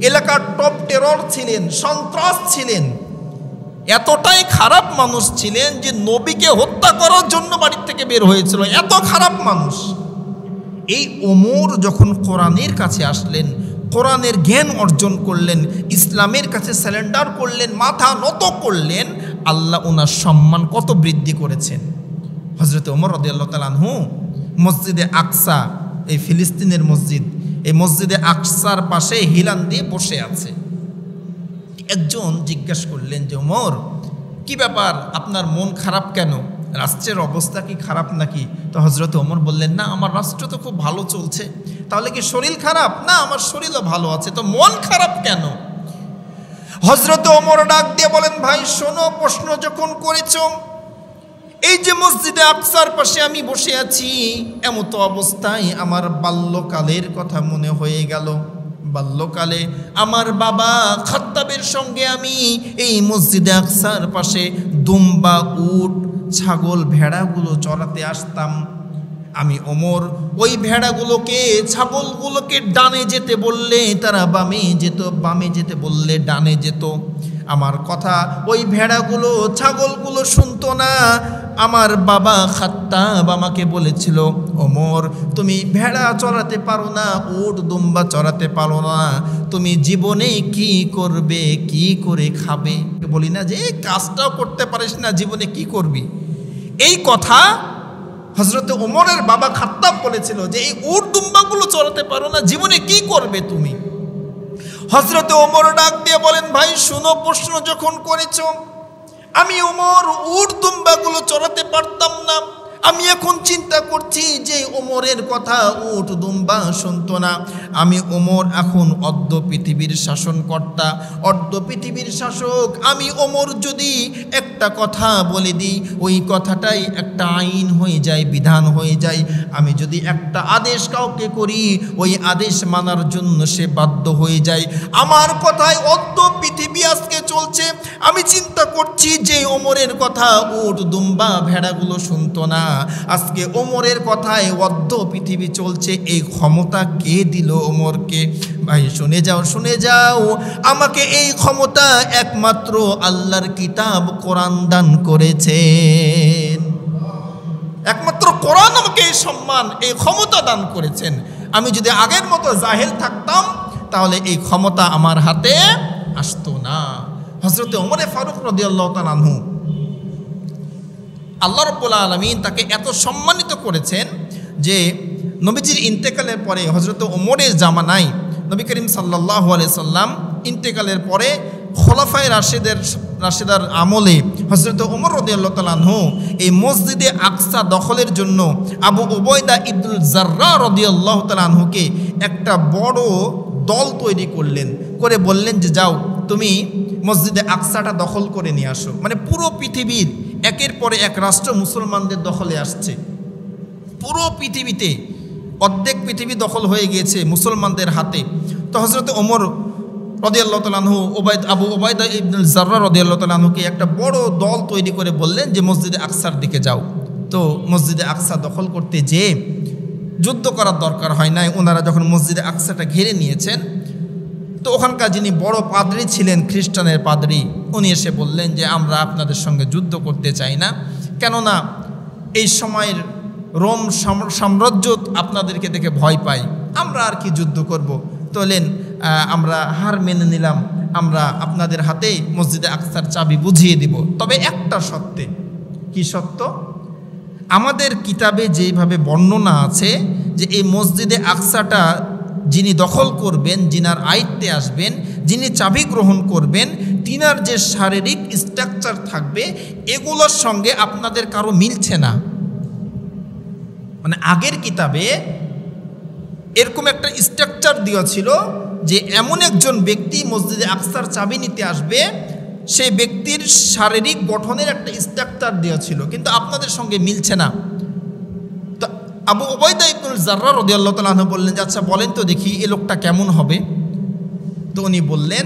এলাকার টপ টেরর ছিলেন, সন্ত্রাস ছিলেন। এতটাই খারাপ মানুষ ছিলেন যে নবীকে হত্যা করার জন্য বাড়ির থেকে বের হয়েছিল, এত খারাপ মানুষ। এই ওমর যখন কোরআনের কাছে আসলেন, কোরআনের জ্ঞান অর্জন করলেন, ইসলামের কাছে স্যারেন্ডার করলেন, মাথা নত করলেন, আল্লাহ ওনার সম্মান কত বৃদ্ধি করেছেন। হযরত ওমর রাদিয়াল্লাহু তাআলা আনহু মসজিদে আকসা, এই ফিলিস্তিনের মসজিদ, এই মসজিদে আকসার পাশে হিলান দিয়ে বসে আছে। একজন জিজ্ঞাসা করলেন যে ওমর, কি ব্যাপার, আপনার মন খারাপ কেন? রাষ্ট্রের অবস্থা কি খারাপ নাকি? তো হযরত ওমর বললেন, না, আমার রাষ্ট্র তো খুব ভালো চলছে। তাহলে কি শরীর খারাপ? না, আমার শরীরও ভালো আছে। তো মন খারাপ কেন? হযরত ওমর ডাক দিয়ে বলেন, ভাই শোনো, প্রশ্ন যখন করেছ, এই যে মসজিদে আকসার পাশে আমি বসে আছি, এমতো অবস্থায় আমার বাল্যকালের কথা মনে হয়ে গেল। বাল্যকালে আমার বাবা খাত্তাবের সঙ্গে আমি এই মসজিদে আকসার পাশে দুম্বা, উট, ছাগল, ভেড়াগুলো চড়াতে আসতাম। আমি ওমর ওই ভেড়াগুলোকে, ছাগলগুলোকে ডানে যেতে বললে তারা বামে যেত, বামে যেতে বললে ডানে যেত। আমার কথা ওই ভেড়াগুলো, ছাগলগুলো শুনতো না। আমার বাবা খাত্তাব আমাকে বলেছিল, ওমর তুমি ভেড়া চড়াতে পারো না, উট দুম্বা চড়াতে পারো না, তুমি জীবনে কি করবে, কি করে খাবে? বলি না যে এই কাজটাও করতে পারিস না, জীবনে কি করবি? এই কথা হযরতে ওমরের বাবা খাত্তাব বলেছিল যে এই উট দুম্বাগুলো চড়াতে পারো না, জীবনে কি করবে তুমি? হযরতে ওমর ডাক দিয়ে বলেন, ভাই শুনো, প্রশ্ন যখন করেছো, আমি ওমর উট দুম্বাগুলো চড়াতে পারতাম না। আমি এখন চিন্তা করছি যে ওমরের কথা উট দুম্বা শুনতো না। আমি ওমর এখন অর্ধ পৃথিবীর শাসনকর্তা, অর্ধ পৃথিবীর শাসক। আমি ওমর যদি একটা কথা বলে দিই, ওই কথাটাই একটা আইন হয়ে যায়, বিধান হয়ে যায়। আমি যদি একটা আদেশ কাউকে করি, ওই আদেশ মানার জন্য সে বাধ্য হয়ে যায়। আমার কথায় অর্ধ পৃথিবী আজকে চলছে। আমি চিন্তা করছি যে ওমরের কথা উট দুম্বা ভেড়াগুলো শুনতো না, আজকে ওমরের কথায় অর্ধ পৃথিবী চলছে। এই ক্ষমতা কে দিল ওমরকে? ভাই শুনে যাও, শুনে যাও, আমাকে এই ক্ষমতা একমাত্র আল্লাহর কিতাব কোরআন দান করেছেন। একমাত্র কোরআন আমাকে এই সম্মান, এই ক্ষমতা দান করেছেন। আমি যদি আগের মতো জাহেল থাকতাম, তাহলে এই ক্ষমতা আমার হাতে আসতো না। হযরতে ওমরে ফারুক রাদিয়াল্লাহু তাআলা আনহু, আল্লাহ রাব্বুল আলামিন তাকে এত সম্মানিত করেছেন যে নবীজির ইন্তেকালের পরে, হযরত ওমরের জামানায় নবী করিম সাল্লাল্লাহু আলাইহি সাল্লাম ইন্তেকালের পরে খোলাফায়ে রাশেদার আমলে হযরত ওমর রাদিয়াল্লাহু তাআলা আনহু এই মসজিদে আকসা দখলের জন্য আবু উবাইদা ইবনুল জাররাহ রাদিয়াল্লাহু তাআলা আনহুকে একটা বড় দল তৈরি করলেন, করে বললেন যে যাও তুমি মসজিদে আকসাটা দখল করে নিয়ে আসো। মানে পুরো পৃথিবীর একের পরে এক রাষ্ট্র মুসলমানদের দখলে আসছে, পুরো পৃথিবীতে অর্ধেক পৃথিবী দখল হয়ে গিয়েছে মুসলমানদের হাতে। তো হযরত ওমর রাদিয়াল্লাহু তাআলা আনহু আবু উবাইদা ইবনুল জাররাহ রাদিয়াল্লাহু তাআলা আনহুকে একটা বড় দল তৈরি করে বললেন যে মসজিদে আকসার দিকে যাও। তো মসজিদে আকসা দখল করতে যেয়ে যুদ্ধ করার দরকার হয় নাই, ওনারা যখন মসজিদে আকসাটা ঘিরে নিয়েছেন তো ওখানকার যিনি বড় পাদ্রী ছিলেন, খ্রিস্টানের পাদ্রী, উনি এসে বললেন যে আমরা আপনাদের সঙ্গে যুদ্ধ করতে চাই না, কেননা এই সময়ের রোম সাম্রাজ্য আপনাদেরকে দেখে ভয় পায়, আমরা আর কি যুদ্ধ করব। তোলেন আমরা হার মেনে নিলাম, আমরা আপনাদের হাতে মসজিদে আকসার চাবি বুঝিয়ে দিব, তবে একটা শর্তে। কি সত্য? আমাদের কিতাবে যেভাবে বর্ণনা আছে যে এই মসজিদে আকসাটা যিনি দখল করবেন, যিনার আয়ত্তে আসবেন, যিনি চাবি গ্রহণ করবেন, তিনার যে শারীরিক স্ট্রাকচার থাকবে এগুলোর সঙ্গে আপনাদের কারো মিলছে না। মানে আগের কিতাবে এরকম একটা স্ট্রাকচার দেওয়া ছিল যে এমন একজন ব্যক্তি মসজিদে আকসার চাবি নিতে আসবে, সেই ব্যক্তির শারীরিক গঠনের একটা স্ট্রাকচার দেওয়া ছিল, কিন্তু আপনাদের সঙ্গে মিলছে না। তো আবু উবাইদা ইবনুল জাররাহ রাদিয়াল্লাহু তাআলা আনহু বললেন যে আচ্ছা বলেন তো দেখি এই লোকটা কেমন হবে। তো উনি বললেন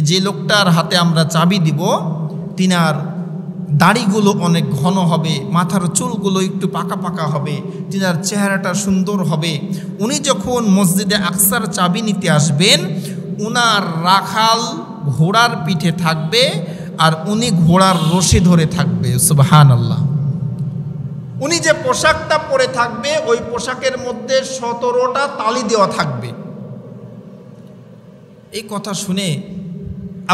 যে লোকটার হাতে আমরা চাবি দিব তিনার দাড়িগুলো অনেক ঘন হবে, মাথার চুলগুলো একটু পাকা পাকা হবে, তিনার চেহারাটা সুন্দর হবে। উনি যখন মসজিদে আকসার চাবি নিতে আসবেন উনার রাখাল ঘোড়ার পিঠে থাকবে আর উনি ঘোড়ার রশি ধরে থাকবে। সুবহানাল্লাহ। উনি যে পোশাকটা পরে থাকবে ওই পোশাকের মধ্যে 17টা তালি দেওয়া থাকবে। এই কথা শুনে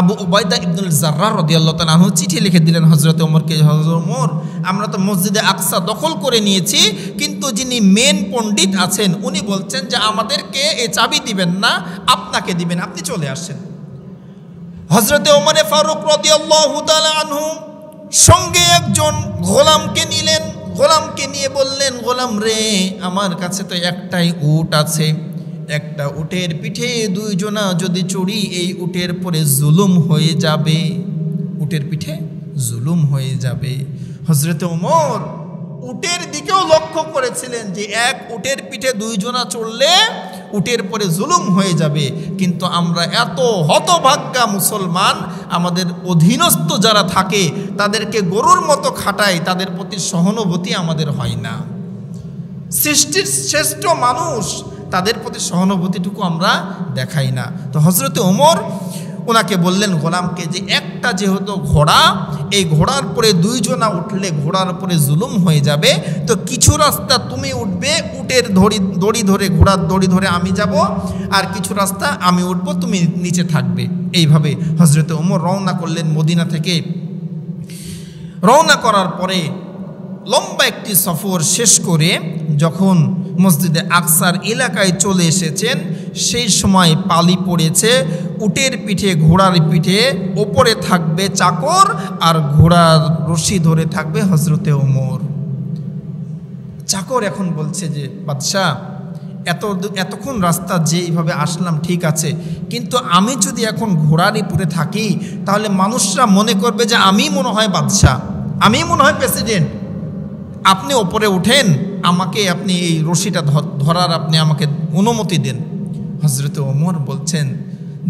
আবু উবাইদা ইবনুল জাররাহ রাদিয়াল্লাহু তাআলা আনহু চিঠি লিখে দিলেন হযরত ওমরকে, হযরত ওমর আমরা তো মসজিদে আকসা দখল করে নিয়েছি, কিন্তু যিনি মেন পণ্ডিত আছেন উনি বলছেন যে আমাদেরকে এই চাবি দিবেন না, আপনাকে দিবেন, আপনি চলে আসেন। হযরত ওমর ফারুক রাদিয়াল্লাহু তাআলা আনহু সঙ্গে একজন গোলামকে নিলেন, গোলামকে নিয়ে বললেন গোলাম রে আমার কাছে তো একটাই উট আছে, একটা উটের পিঠে দুইজনা যদি চড়ি এই উটের পরে জুলুম হয়ে যাবে, উটের পিঠে জুলুম হয়ে যাবে। হযরত ওমর উটের দিকেও লক্ষ্য করেছিলেন যে এক উটের পিঠে দুইজনা চড়লে উটের পরে জুলুম হয়ে যাবে, কিন্তু আমরা এত হতভাগ্যা মুসলমান, আমাদের অধীনস্থ যারা থাকে তাদেরকে গরুর মতো খাটায়, তাদের প্রতি সহানুভূতি আমাদের হয় না। সৃষ্টির শ্রেষ্ঠ মানুষ, তাদের প্রতি সহানুভূতিটুকু আমরা দেখাই না। তো হযরত ওমর ওনাকে বললেন গোলামকে যে একটা যেহেতু ঘোড়া, এই ঘোড়ার পরে দুইজনা উঠলে ঘোড়ার উপরে জুলুম হয়ে যাবে, তো কিছু রাস্তা তুমি উঠবে, উটের দড়ি ধরে ঘোড়ার দড়ি ধরে আমি যাব, আর কিছু রাস্তা আমি উঠবো, তুমি নিচে থাকবে। এইভাবে হযরত ওমর রওনা করলেন মদিনা থেকে। রওনা করার পরে লম্বা একটি সফর শেষ করে যখন মসজিদে আকসার এলাকায় চলে এসেছেন সেই সময় পালি পড়েছে, উটের পিঠে ঘোড়ার পিঠে ওপরে থাকবে চাকর আর ঘোড়ার রশি ধরে থাকবে হযরতে ওমর। চাকর এখন বলছে যে বাদশাহ এতক্ষণ রাস্তা যেইভাবে আসলাম ঠিক আছে, কিন্তু আমি যদি এখন ঘোড়ার উপরে থাকি তাহলে মানুষরা মনে করবে যে আমি মনে হয় বাদশাহ, আমি মনে হয় প্রেসিডেন্ট, আপনি ওপরে উঠেন, আমাকে আপনি এই রশিটা ধরার আপনি আমাকে অনুমতি দেন। হযরত ওমর বলছেন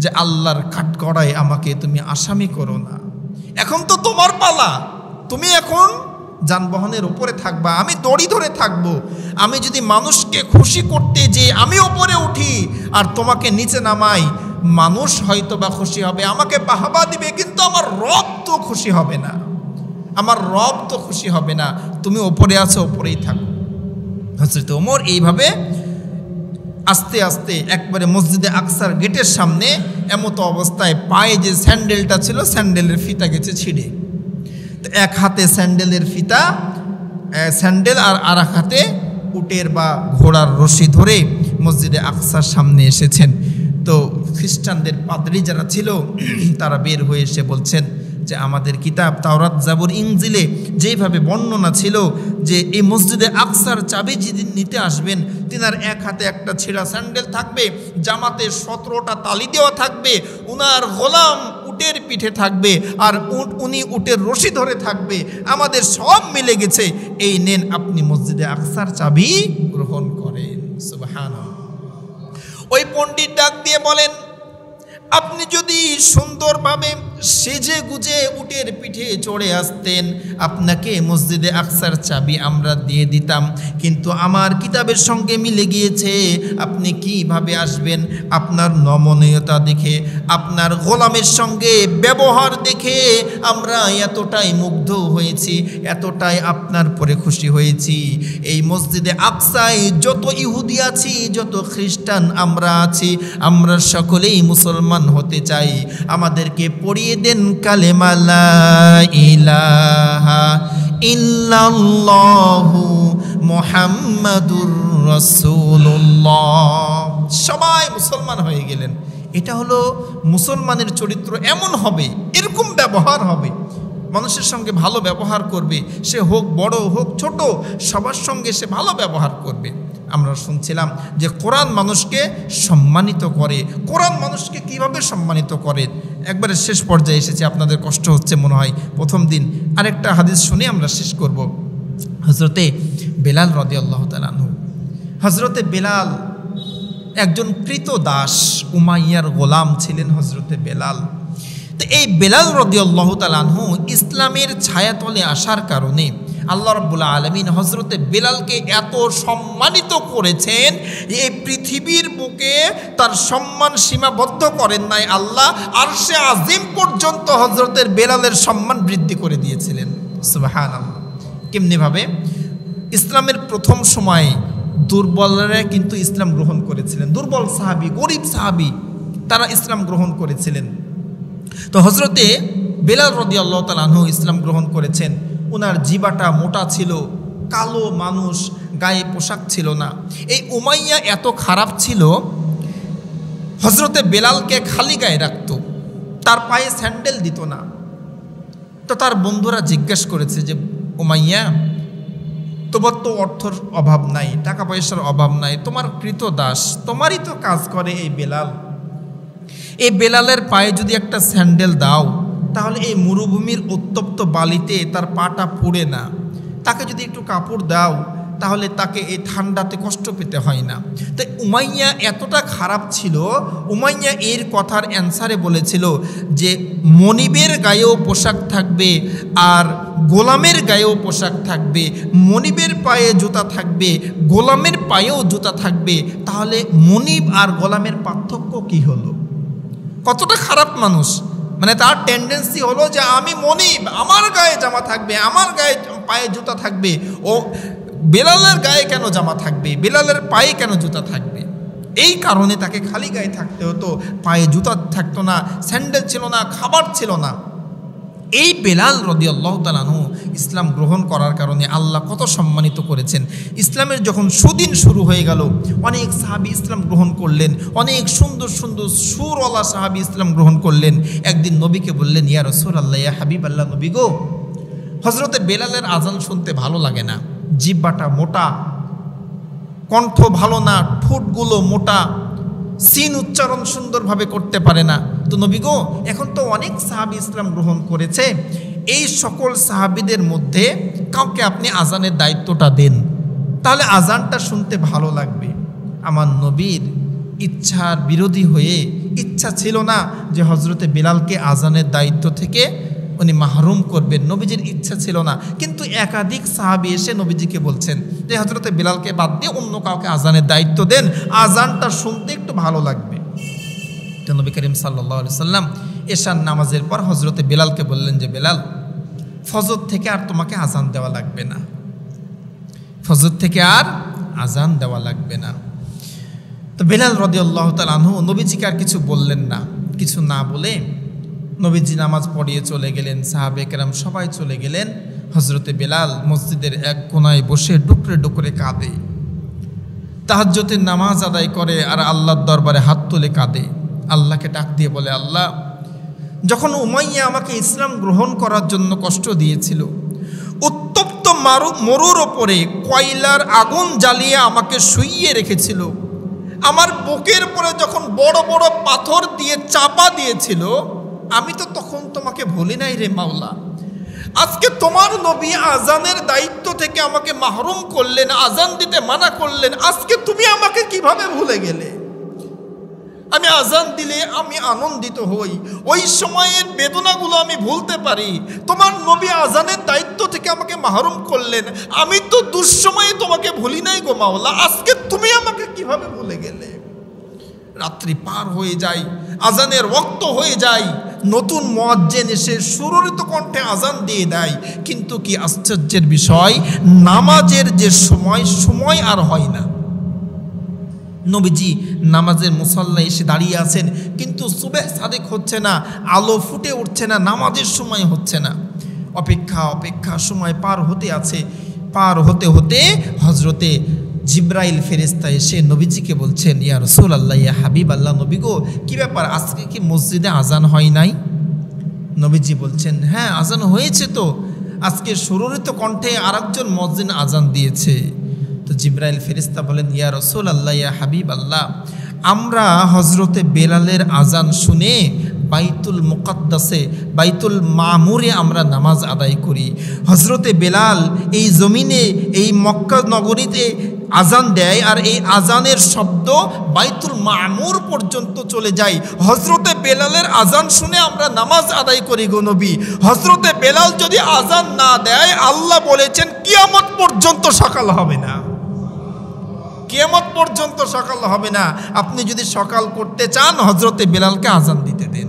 যে আল্লাহর কাঠগড়ায় আমাকে তুমি আসামি করো না, এখন তো তোমার পালা, তুমি এখন যানবাহনের উপরে থাকবা, আমি দড়ি ধরে থাকবো। আমি যদি মানুষকে খুশি করতে যে আমি ওপরে উঠি আর তোমাকে নিচে নামাই, মানুষ হয়তো বা খুশি হবে, আমাকে বাহবা দিবে, কিন্তু আমার রব তো খুশি হবে না, আমার রব তো খুশি হবে না, তুমি ওপরে আছো ওপরেই থাকো। হযরত ওমর এইভাবে আস্তে আস্তে একবারে মসজিদে আকসার গেটের সামনে এমতো অবস্থায় পায়ে যে স্যান্ডেলটা ছিল স্যান্ডেলের ফিতা গেছে ছিঁড়ে, তো এক হাতে স্যান্ডেলের ফিতা স্যান্ডেল আর এক হাতে উটের বা ঘোড়ার রশি ধরে মসজিদে আকসার সামনে এসেছেন। তো খ্রিস্টানদের পাদ্রী যারা ছিল তারা বের হয়ে এসে বলছেন যে আমাদের কিতাব তাওরাত জাবুর ইনজিলে যেভাবে বর্ণনা ছিল যে এই মসজিদে আকসার চাবি যেদিন নিতে আসবেন তিনার এক হাতে একটা ছেঁড়া স্যান্ডেল থাকবে, জামাতে 17টা তালি দেওয়া থাকবে, উনার গোলাম উটের পিঠে থাকবে আর উনি উটের রশি ধরে থাকবে, আমাদের সব মিলে গেছে, এই নেন আপনি মসজিদে আকসার চাবি গ্রহণ করেন। সুবহানাল্লাহ। ওই পণ্ডিত ডাক দিয়ে বলেন, আপনি যদি সুন্দরভাবে সেজে গুজে উটের পিঠে চড়ে আসতেন আপনাকে মসজিদে আকসার চাবি আমরা দিয়ে দিতাম, কিন্তু আমার কিতাবের সঙ্গে মিলে গিয়েছে আপনি কিভাবে আসবেন, আপনার নমনীয়তা দেখে আপনার গোলামের সঙ্গে ব্যবহার দেখে আমরা এতটাই মুগ্ধ হয়েছি, এতটাই আপনার পরে খুশি হয়েছি। এই মসজিদে আকসায় যত ইহুদি আছি, যত খ্রিস্টান আমরা আছি, আমরা সকলেই মুসলমান হতে চাই, আমাদেরকে পড়িয়ে দেন কালেমা লা ইলাহা ইল্লাল্লাহু মুহাম্মাদুর রাসূলুল্লাহ। সবাই মুসলমান হয়ে গেলেন। এটা হলো মুসলমানের চরিত্র, এমন হবে, এরকম ব্যবহার হবে, মানুষের সঙ্গে ভালো ব্যবহার করবে, সে হোক বড় হোক ছোট, সবার সঙ্গে সে ভালো ব্যবহার করবে। আমরা শুনছিলাম যে কোরআন মানুষকে সম্মানিত করে। কোরআন মানুষকে কিভাবে সম্মানিত করে, একবারে শেষ পর্যায়ে এসেছে, আপনাদের কষ্ট হচ্ছে মনে হয় প্রথম দিন। আরেকটা হাদিস শুনে আমরা শেষ করব। হজরতে বেলাল রাদিয়াল্লাহু তাআলা আনহু, হজরতে বেলাল একজন কৃত দাস, উমাইয়ার গোলাম ছিলেন হজরতে বেলাল। তো এই বেলাল রাদিয়াল্লাহু তাআলা আনহু ইসলামের ছায়াতলে আসার কারণে আল্লাহ রাব্বুল আলামিন হজরতে বেলালকে এত সম্মানিত করেছেন, এই পৃথিবীর বুকে তার সম্মান সীমাবদ্ধ করেন নাই আল্লাহ, আরশে আজিম পর্যন্ত হজরতের বেলালের সম্মান বৃদ্ধি করে দিয়েছিলেন। সুবহানাল্লাহ। কেমনিভাবে? ইসলামের প্রথম সময়ে দুর্বলরা কিন্তু ইসলাম গ্রহণ করেছিলেন, দুর্বল সাহাবি, গরিব সাহাবি, তারা ইসলাম গ্রহণ করেছিলেন। তো হজরতে বেলাল রাদিয়াল্লাহু তাআলা আনহু ইসলাম গ্রহণ করেছেন। ওনার জিবাটা মোটা ছিল, কালো মানুষ, গায়ে পোশাক ছিল না। এই উমাইয়া এত খারাপ ছিল, হজরতে বেলালকে খালি গায়ে রাখত, তার পায়ে স্যান্ডেল দিত না। তো তার বন্ধুরা জিজ্ঞেস করেছে যে উমাইয়া, তোমার তো অর্থর অভাব নাই, টাকা পয়সার অভাব নাই, তোমার কৃত দাস, তোমারই তো কাজ করে এই বেলাল, এই বেলালের পায়ে যদি একটা স্যান্ডেল দাও তাহলে এই মরুভূমির উত্তপ্ত বালিতে তার পাটা পুড়ে না, তাকে যদি একটু কাপড় দাও তাহলে তাকে এই ঠান্ডাতে কষ্ট পেতে হয় না। তো উমাইয়া এতটা খারাপ ছিল, উমাইয়া এর কথার অ্যান্সারে বলেছিল যে মনিবের গায়েও পোশাক থাকবে আর গোলামের গায়েও পোশাক থাকবে, মনিবের পায়ে জুতা থাকবে, গোলামের পায়েও জুতা থাকবে, তাহলে মনিব আর গোলামের পার্থক্য কি হলো? কতটা খারাপ মানুষ, মানে তার টেন্ডেন্সি হলো যে আমি মনিব, আমার গায়ে জামা থাকবে, আমার গায়ে পায়ে জুতা থাকবে, ও বেলালের গায়ে কেন জামা থাকবে, বেলালের পায়ে কেন জুতা থাকবে? এই কারণে তাকে খালি গায়ে থাকতে হতো, পায়ে জুতা থাকতো না, স্যান্ডেল ছিল না, খাবার ছিল না। এই বেলাল রাদিয়াল্লাহু তাআলা আনহু ইসলাম গ্রহণ করার কারণে আল্লাহ কত সম্মানিত করেছেন। ইসলামের যখন সুদিন শুরু হয়ে গেল, অনেক সাহাবী ইসলাম গ্রহণ করলেন, অনেক সুন্দর সুন্দর সুরওয়ালা সাহাবী ইসলাম গ্রহণ করলেন। একদিন নবীকে বললেন, ইয়া রাসূলুল্লাহ, ইয়া হাবিবাল্লাহ, নবী গো, হযরতে বেলালের আজান শুনতে ভালো লাগে না, জিহ্বাটা মোটা, কণ্ঠ ভালো না, ঠোঁটগুলো মোটা, সিন উচ্চারণ সুন্দরভাবে করতে পারে না। তো নবী গো, এখন তো অনেক সাহাবী ইসলাম গ্রহণ করেছে, এই সকল সাহাবীদের মধ্যে কাউকে আপনি আজানের দায়িত্বটা দেন, তাহলে আজানটা শুনতে ভালো লাগবে। আমার নবীর ইচ্ছার বিরোধী হয়ে, ইচ্ছা ছিল না যে হজরতে বেলালকে আজানের দায়িত্ব থেকে উনি মাহরুম করবেন, নবীজির ইচ্ছা ছিল না, কিন্তু একাধিক সাহাবী এসে নবীজিকে বলছেন যে হজরতে বেলালকে বাদ দিয়ে অন্য কাউকে আজানের দায়িত্ব দেন, আজানটা শুনতে একটু ভালো লাগবে। তো নবী করিম সাল্লাল্লাহু আলাইহি সাল্লাম এশার নামাজের পর হজরতে বেলালকে বললেন যে বেলাল, ফজর থেকে আর তোমাকে আজান দেওয়া লাগবে না, ফজর থেকে আর আজান দেওয়া লাগবে না। তো বেলাল রাদিয়াল্লাহু তাআলা আনহু নবীজিকে আর কিছু বললেন না, কিছু না বলে নবীজি নামাজ পড়িয়ে চলে গেলেন, সাহাবে কেরাম সবাই চলে গেলেন। হজরতে বেলাল মসজিদের এক কোনায় বসে ডুকরে ডুকরে কাঁদে, তাহাজ্জুদের নামাজ আদায় করে আর আল্লাহর দরবারে হাত তুলে কাঁদে, আল্লাহকে ডাক দিয়ে বলে, আল্লাহ, যখন উমাইয়া আমাকে ইসলাম গ্রহণ করার জন্য কষ্ট দিয়েছিল, উত্তপ্ত মরুর ওপরে কয়লার আগুন জ্বালিয়ে আমাকে শুইয়ে রেখেছিল, আমার বুকের উপরে যখন বড় বড় পাথর দিয়ে চাপা দিয়েছিল, আমি তো তখন তোমাকে ভুলি নাই রে মাওলা। আজকে তোমার নবী আজানের দায়িত্ব থেকে আমাকে মাহরুম করলেন, আজান দিতে মানা করলেন, আজকে তুমি আমাকে কিভাবে ভুলে গেলে? আমি আজান দিলে আমি আনন্দিত হই, ওই সময়ের বেদনাগুলো আমি ভুলতে পারি। তোমার নবী আজানের দায়িত্ব থেকে আমাকে মাহরুম করলেন, আমি তো দুঃসময়ে তোমাকে ভুলি নাই গো মাওলা, আজকে তুমি আমাকে কিভাবে ভুলে গেলে? রাত্রি পার হয়ে যায়, আজানের ওয়াক্ত হয়ে যায়, নতুন মুয়াজ্জিন এসে সুররিত কণ্ঠে আজান দিয়ে দেয়। কিন্তু কি আশ্চর্যের বিষয়, নামাজের যে সময় আর হয় না। নবীজি নামাজের মুসাল্লায় এসে দাঁড়িয়ে আছেন, কিন্তু সুবহ সাদেক হচ্ছে না, আলো ফুটে উঠছে না, নামাজের সময় হচ্ছে না। অপেক্ষা সময় পার হতে আছে। পার হতে হতে হজরতে জিব্রাইল ফেরেশতা এসে নবীজিকে বলছেন, ইয়া রাসূলুল্লাহ, ইয়া হাবিব আল্লাহ, নবী গো, কি ব্যাপার, আজকে কি মসজিদে আজান হয় নাই? নবীজি বলছেন, হ্যাঁ আজান হয়েছে তো, আজকে সুররিত কণ্ঠে আরেকজন মুয়াজ্জিন আজান দিয়েছে। তো জিব্রাইল ফেরেশতা বলেন, ইয়া রাসূলুল্লাহ, ইয়া হাবিব আল্লাহ, আমরা হজরতে বেলালের আজান শুনে বাইতুল মুকাদ্দাসে, বাইতুল মামুরে আমরা নামাজ আদায় করি। হজরতে বেলাল এই জমিনে, এই মক্কা নগরীতে আজান দেয়, আর এই আজানের শব্দ বাইতুল মামুর পর্যন্ত চলে যায়। হজরতে বেলালের আজান শুনে আমরা নামাজ আদায় করি গো নবী। হজরতে বেলাল যদি আজান না দেয়, আল্লাহ বলেছেন কিয়ামত পর্যন্ত সকাল হবে না, কিয়ামত পর্যন্ত সকাল হবে না। আপনি যদি সকাল করতে চান, হজরতে বেলালকে আজান দিতে দেন।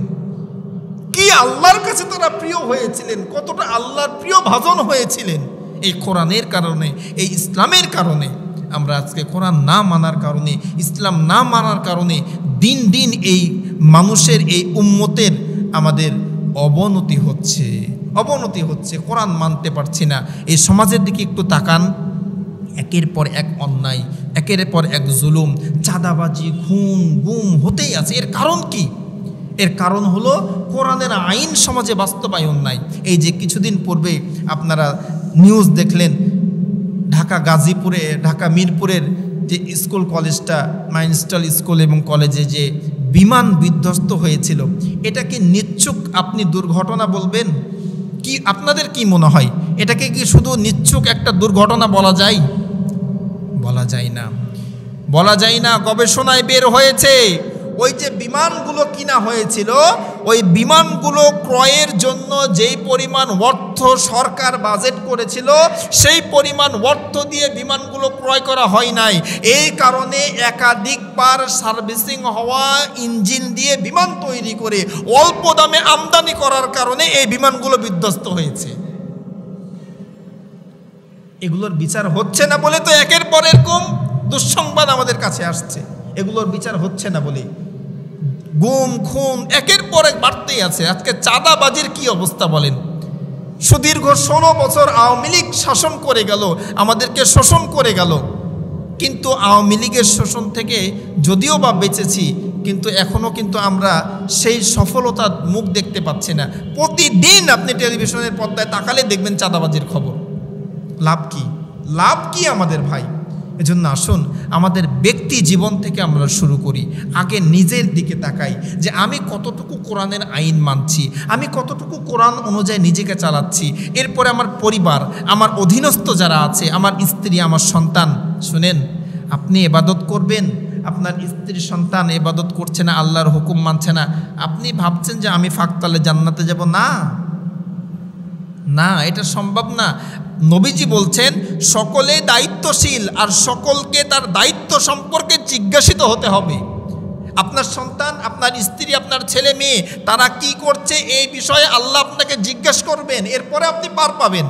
কি আল্লাহর কাছে তারা প্রিয় হয়েছিলেন, কতটা আল্লাহর প্রিয় ভাজন হয়েছিলেন এই কোরআনের কারণে, এই ইসলামের কারণে। আমরা আজকে কোরআন না মানার কারণে, ইসলাম না মানার কারণে দিন দিন এই মানুষের, এই উম্মতের আমাদের অবনতি হচ্ছে। কোরআন মানতে পারছি না। এই সমাজের দিকে একটু তাকান, একের পর এক অন্যায়, একের পর এক জুলুম, চাঁদাবাজি, খুন গুম হতেই আছে। এর কারণ কি? এর কারণ হলো কোরআনের আইন সমাজে বাস্তবায়ন নাই। এই যে কিছুদিন পূর্বে আপনারা নিউজ দেখলেন, ঢাকা মিরপুরের যে স্কুল কলেজটা, মাইনস্টাল স্কুল এবং কলেজে যে বিমান বিধ্বস্ত হয়েছিল, এটাকে নিচ্ছুক আপনি দুর্ঘটনা বলবেন? কি আপনাদের কি মনে হয়, এটাকে কি শুধু নিচ্ছুক একটা দুর্ঘটনা বলা যায়? বলা যায় না। গবেষণায় বের হয়েছে, ওই যে বিমানগুলো কিনা হয়েছিল, ওই বিমানগুলো ক্রয়ের জন্য যেই পরিমাণ অর্থ সরকার বাজেট করেছিল, সেই পরিমাণ অর্থ দিয়ে বিমানগুলো ক্রয় করা হয় নাই। এই কারণে একাধিকবার সার্ভিসিং হওয়া ইঞ্জিন দিয়ে বিমান তৈরি করে অল্প দামে আমদানি করার কারণে এই বিমানগুলো বিধ্বস্ত হয়েছে। এগুলোর বিচার হচ্ছে না বলে তো একের পর এরকম দুঃসংবাদ আমাদের কাছে আসছে। এগুলোর বিচার হচ্ছে না বলে গুম খুন একের পর এক বাড়তেই আছে। আজকে চাঁদাবাজির কি অবস্থা বলেন? সুদীর্ঘ 16 বছর আওয়ামী লীগ শাসন করে গেল, আমাদেরকে শোষণ করে গেল, কিন্তু আওয়ামী লীগের শোষণ থেকে যদিও বা বেঁচেছি, কিন্তু এখনও কিন্তু আমরা সেই সফলতার মুখ দেখতে পাচ্ছি না। প্রতিদিন আপনি টেলিভিশনের পর্দায় তাকালে দেখবেন চাঁদাবাজির খবর। লাভ কি আমাদের ভাই? এজন্য আসুন আমাদের ব্যক্তি জীবন থেকে আমরা শুরু করি। আগে নিজের দিকে তাকাই যে আমি কতটুকু কোরআনের আইন মানছি, আমি কতটুকু কোরআন অনুযায়ী নিজেকে চালাচ্ছি। এরপরে আমার পরিবার, আমার অধীনস্থ যারা আছে, আমার স্ত্রী, আমার সন্তান। শুনেন, আপনি ইবাদত করবেন, আপনার স্ত্রী সন্তান ইবাদত করছে না, আল্লাহর হুকুম মানছে না, আপনি ভাবছেন যে আমি ফাঁকতালে জান্নাতে যাব? না, এটা সম্ভব না। নবীজি বলছেন সকলে দায়িত্বশীল, আর সকলকে তার দায়িত্ব সম্পর্কে জিজ্ঞাসিত হতে হবে। আপনার সন্তান, আপনার স্ত্রী, আপনার ছেলে মেয়ে তারা কি করছে, এই বিষয়ে আল্লাহ আপনাকে জিজ্ঞাসা করবেন, এরপরে আপনি পার পাবেন।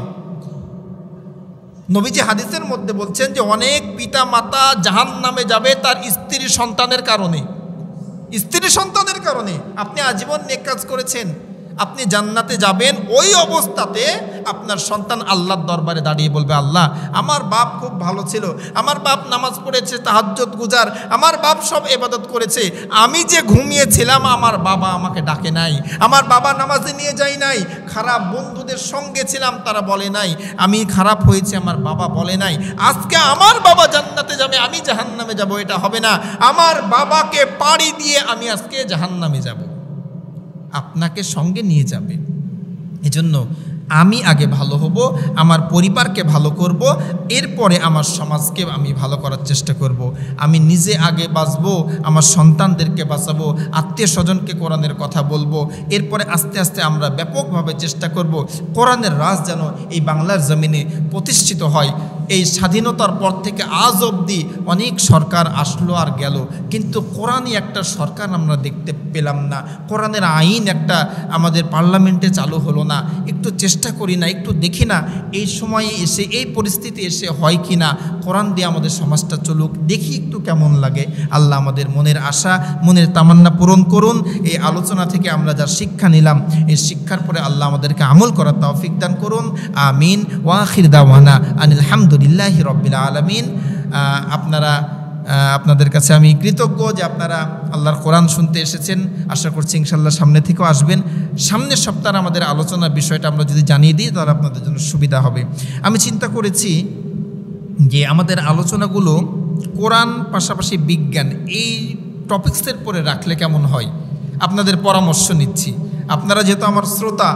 নবীজি হাদিসের মধ্যে বলছেন যে অনেক পিতা মাতা জাহান্নামে যাবে তার স্ত্রী সন্তানের কারণে। আপনি আজীবন নেক কাজ করেছেন, আপনি জান্নাতে যাবেন, ওই অবস্থাতে আপনার সন্তান আল্লাহর দরবারে দাঁড়িয়ে বলবে, আল্লাহ আমার বাপ খুব ভালো ছিল, আমার বাপ নামাজ পড়েছে, তাহাজ্জুদ গুজার, আমার বাপ সব ইবাদত করেছে, আমি যে ঘুমিয়েছিলাম আমার বাবা আমাকে ডাকে নাই, আমার বাবা নামাজে নিয়ে যায় নাই, খারাপ বন্ধুদের সঙ্গে ছিলাম তারা বলে নাই, আমি খারাপ হয়েছে আমার বাবা বলে নাই, আজকে আমার বাবা জান্নাতে যাবে আমি জাহান্নামে যাব, এটা হবে না, আমার বাবাকে পাড়ি দিয়ে আমি আজকে জাহান্নামে যাব, আপনাকে সঙ্গে নিয়ে যাবে। এজন্য আমি আগে ভালো হব, আমার পরিবারকে ভালো করব, এরপরে আমার সমাজকে আমি ভালো করার চেষ্টা করব। আমি নিজে আগে বাঁচবো, আমার সন্তানদেরকে বাঁচাবো, আত্মীয় স্বজনকে কোরআনের কথা বলবো, এরপরে আস্তে আস্তে আমরা ব্যাপকভাবে চেষ্টা করব কোরআনের রাজ যেন এই বাংলার জমিনে প্রতিষ্ঠিত হয়। এই স্বাধীনতার পর থেকে আজ অবধি অনেক সরকার আসলো আর গেল, কিন্তু কোরআনই একটা সরকার আমরা দেখতে পেলাম না, কোরআনের আইন একটা আমাদের পার্লামেন্টে চালু হলো না। একটু চেষ্টা করি না, একটু দেখি না এই সময়ে এসে এই পরিস্থিতি এসে হয় কি না, কোরআন দিয়ে আমাদের সমাজটা চলুক, দেখি একটু কেমন লাগে। আল্লাহ আমাদের মনের আশা মনের তামান্না পূরণ করুন। এই আলোচনা থেকে আমরা যা শিক্ষা নিলাম, এই শিক্ষার পরে আল্লাহ আমাদেরকে আমল করার তৌফিক দান করুন। আমিন। ওয়া আখির দাওয়ানা আনিল হামদুলিল্লাহি রাব্বিল আলামিন। আপনাদের কাছে আমি কৃতজ্ঞ যে আপনারা আল্লাহর কোরআন শুনতে এসেছেন। আশা করছি ইনশাআল্লাহ সামনে থেকেও আসবেন। সামনের সপ্তাহে আমাদের আলোচনার বিষয়টা আমরা যদি জানিয়ে দিই তাহলে আপনাদের জন্য সুবিধা হবে। আমি চিন্তা করেছি যে আমাদের আলোচনাগুলো কোরআন পাশাপাশি বিজ্ঞান এই টপিক্সের পরে রাখলে কেমন হয়, আপনাদের পরামর্শ নিচ্ছি। আপনারা যেহেতু আমার শ্রোতা,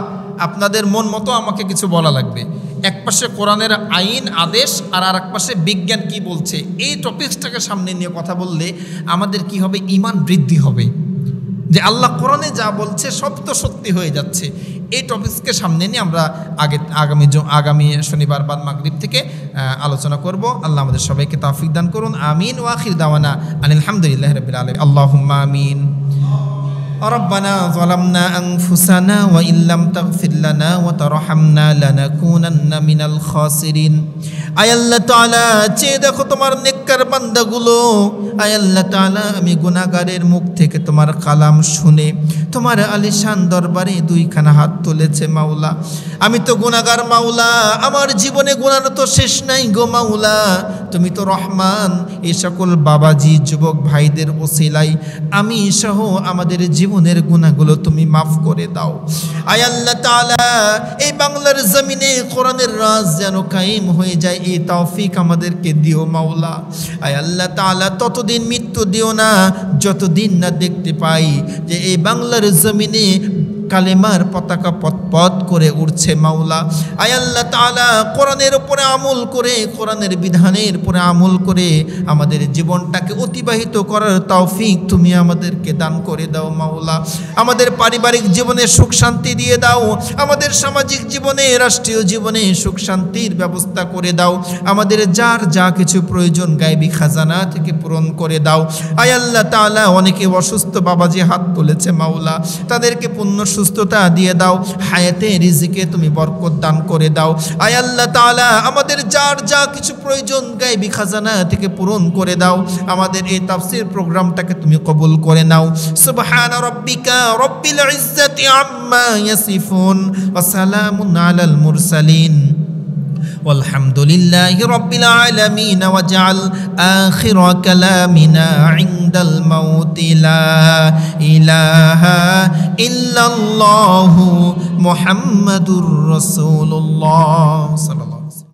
আপনাদের মন মতো আমাকে কিছু বলা লাগবে। এক পাশে কোরআনের আইন আদেশ আর এক পাশে বিজ্ঞান কি বলছে, এই টপিক্সটাকে সামনে নিয়ে কথা বললে আমাদের কি হবে, ঈমান বৃদ্ধি হবে যে আল্লাহ কোরআনে যা বলছে সব তো সত্যি হয়ে যাচ্ছে। এই টপিক্সকে সামনে নিয়ে আমরা আগামী শনিবার বাদ মাগরিব থেকে আলোচনা করব। আল্লাহ আমাদের সবাইকে তৌফিক দান করুন। আমিন। ওয়া আখির দাওয়ানা আনিল হামদুলিল্লাহি রাব্বিল আলামিন। আল্লাহুম্মা আমিন। ربنا ظلمنا أنفسنا وإن لم تغفر لنا وترحمنا لنكونن من الخاسرين। আয় আল্লাহ তাআলা, চেয়ে দেখো তোমার নেককার বান্দাগুলো। আয় আল্লাহ তাআলা, আমি গুনাহগারের মুখ থেকে তোমার কালাম শুনে তোমার আলিশান দরবারে দুইখানা হাত তুলেছে মাওলা। আমি তো গুনাহগার মাওলা, আমার জীবনে গুনাহ তো শেষ নাই গো মাওলা। তুমি তো রহমান, এই সকল বাবাজি যুবক ভাইদের ওসিলায় আমি সহ আমাদের জীবনের গুনাহগুলো তুমি মাফ করে দাও। আয় আল্লাহ তাআলা, এই বাংলার জমিনে কোরআনের রাজ যেন কায়েম হয়ে যায়, এই তৌফিক আমাদেরকে দিও মাওলা। আয় আল্লাহ তাআলা, ততদিন মৃত্যু দিও না যতদিন না দেখতে পাই যে এই বাংলার জমিনে কালেমার পতাকা পথ করে উঠছে মাওলা। আয় আল্লাহ তাআলা, কোরআনের উপরে আমল করে, কোরআনের বিধানের উপরে আমল করে আমাদের জীবনটাকে অতিবাহিত করার তৌফিক তুমি আমাদেরকে দান করে দাও মাওলা। আমাদের পারিবারিক জীবনে সুখ শান্তি দিয়ে দাও, আমাদের সামাজিক জীবনে রাষ্ট্রীয় জীবনে সুখ শান্তির ব্যবস্থা করে দাও। আমাদের যার যা কিছু প্রয়োজন গায়বী খাজানা থেকে পূরণ করে দাও। আয় আল্লাহ তাআলা, অনেকে অসুস্থ বাবাজি হাত তুলেছে মাওলা, তাদেরকে পূর্ণ সুস্থতা দিয়ে দাও, হায়াতে রিজিকে তুমি বরকত দান করে দাও। আয় আল্লাহ তাআলা, আমাদের যার যা কিছু প্রয়োজন গায়বী খাজানা থেকে পূরণ করে দাও। আমাদের এই তাফসীর প্রোগ্রামটাকে তুমি কবুল করে নাও। সুবহানা রাব্বিকা রাব্বিল ইজ্জাতি আম্মা ইয়াসিফুন ওয়া সালামুন আলাল মুরসালিন والحمد لله رب العالمين واجعل آخر كلامنا عند الموت لا إله إلا الله محمد رسول الله صلى الله عليه وسلم.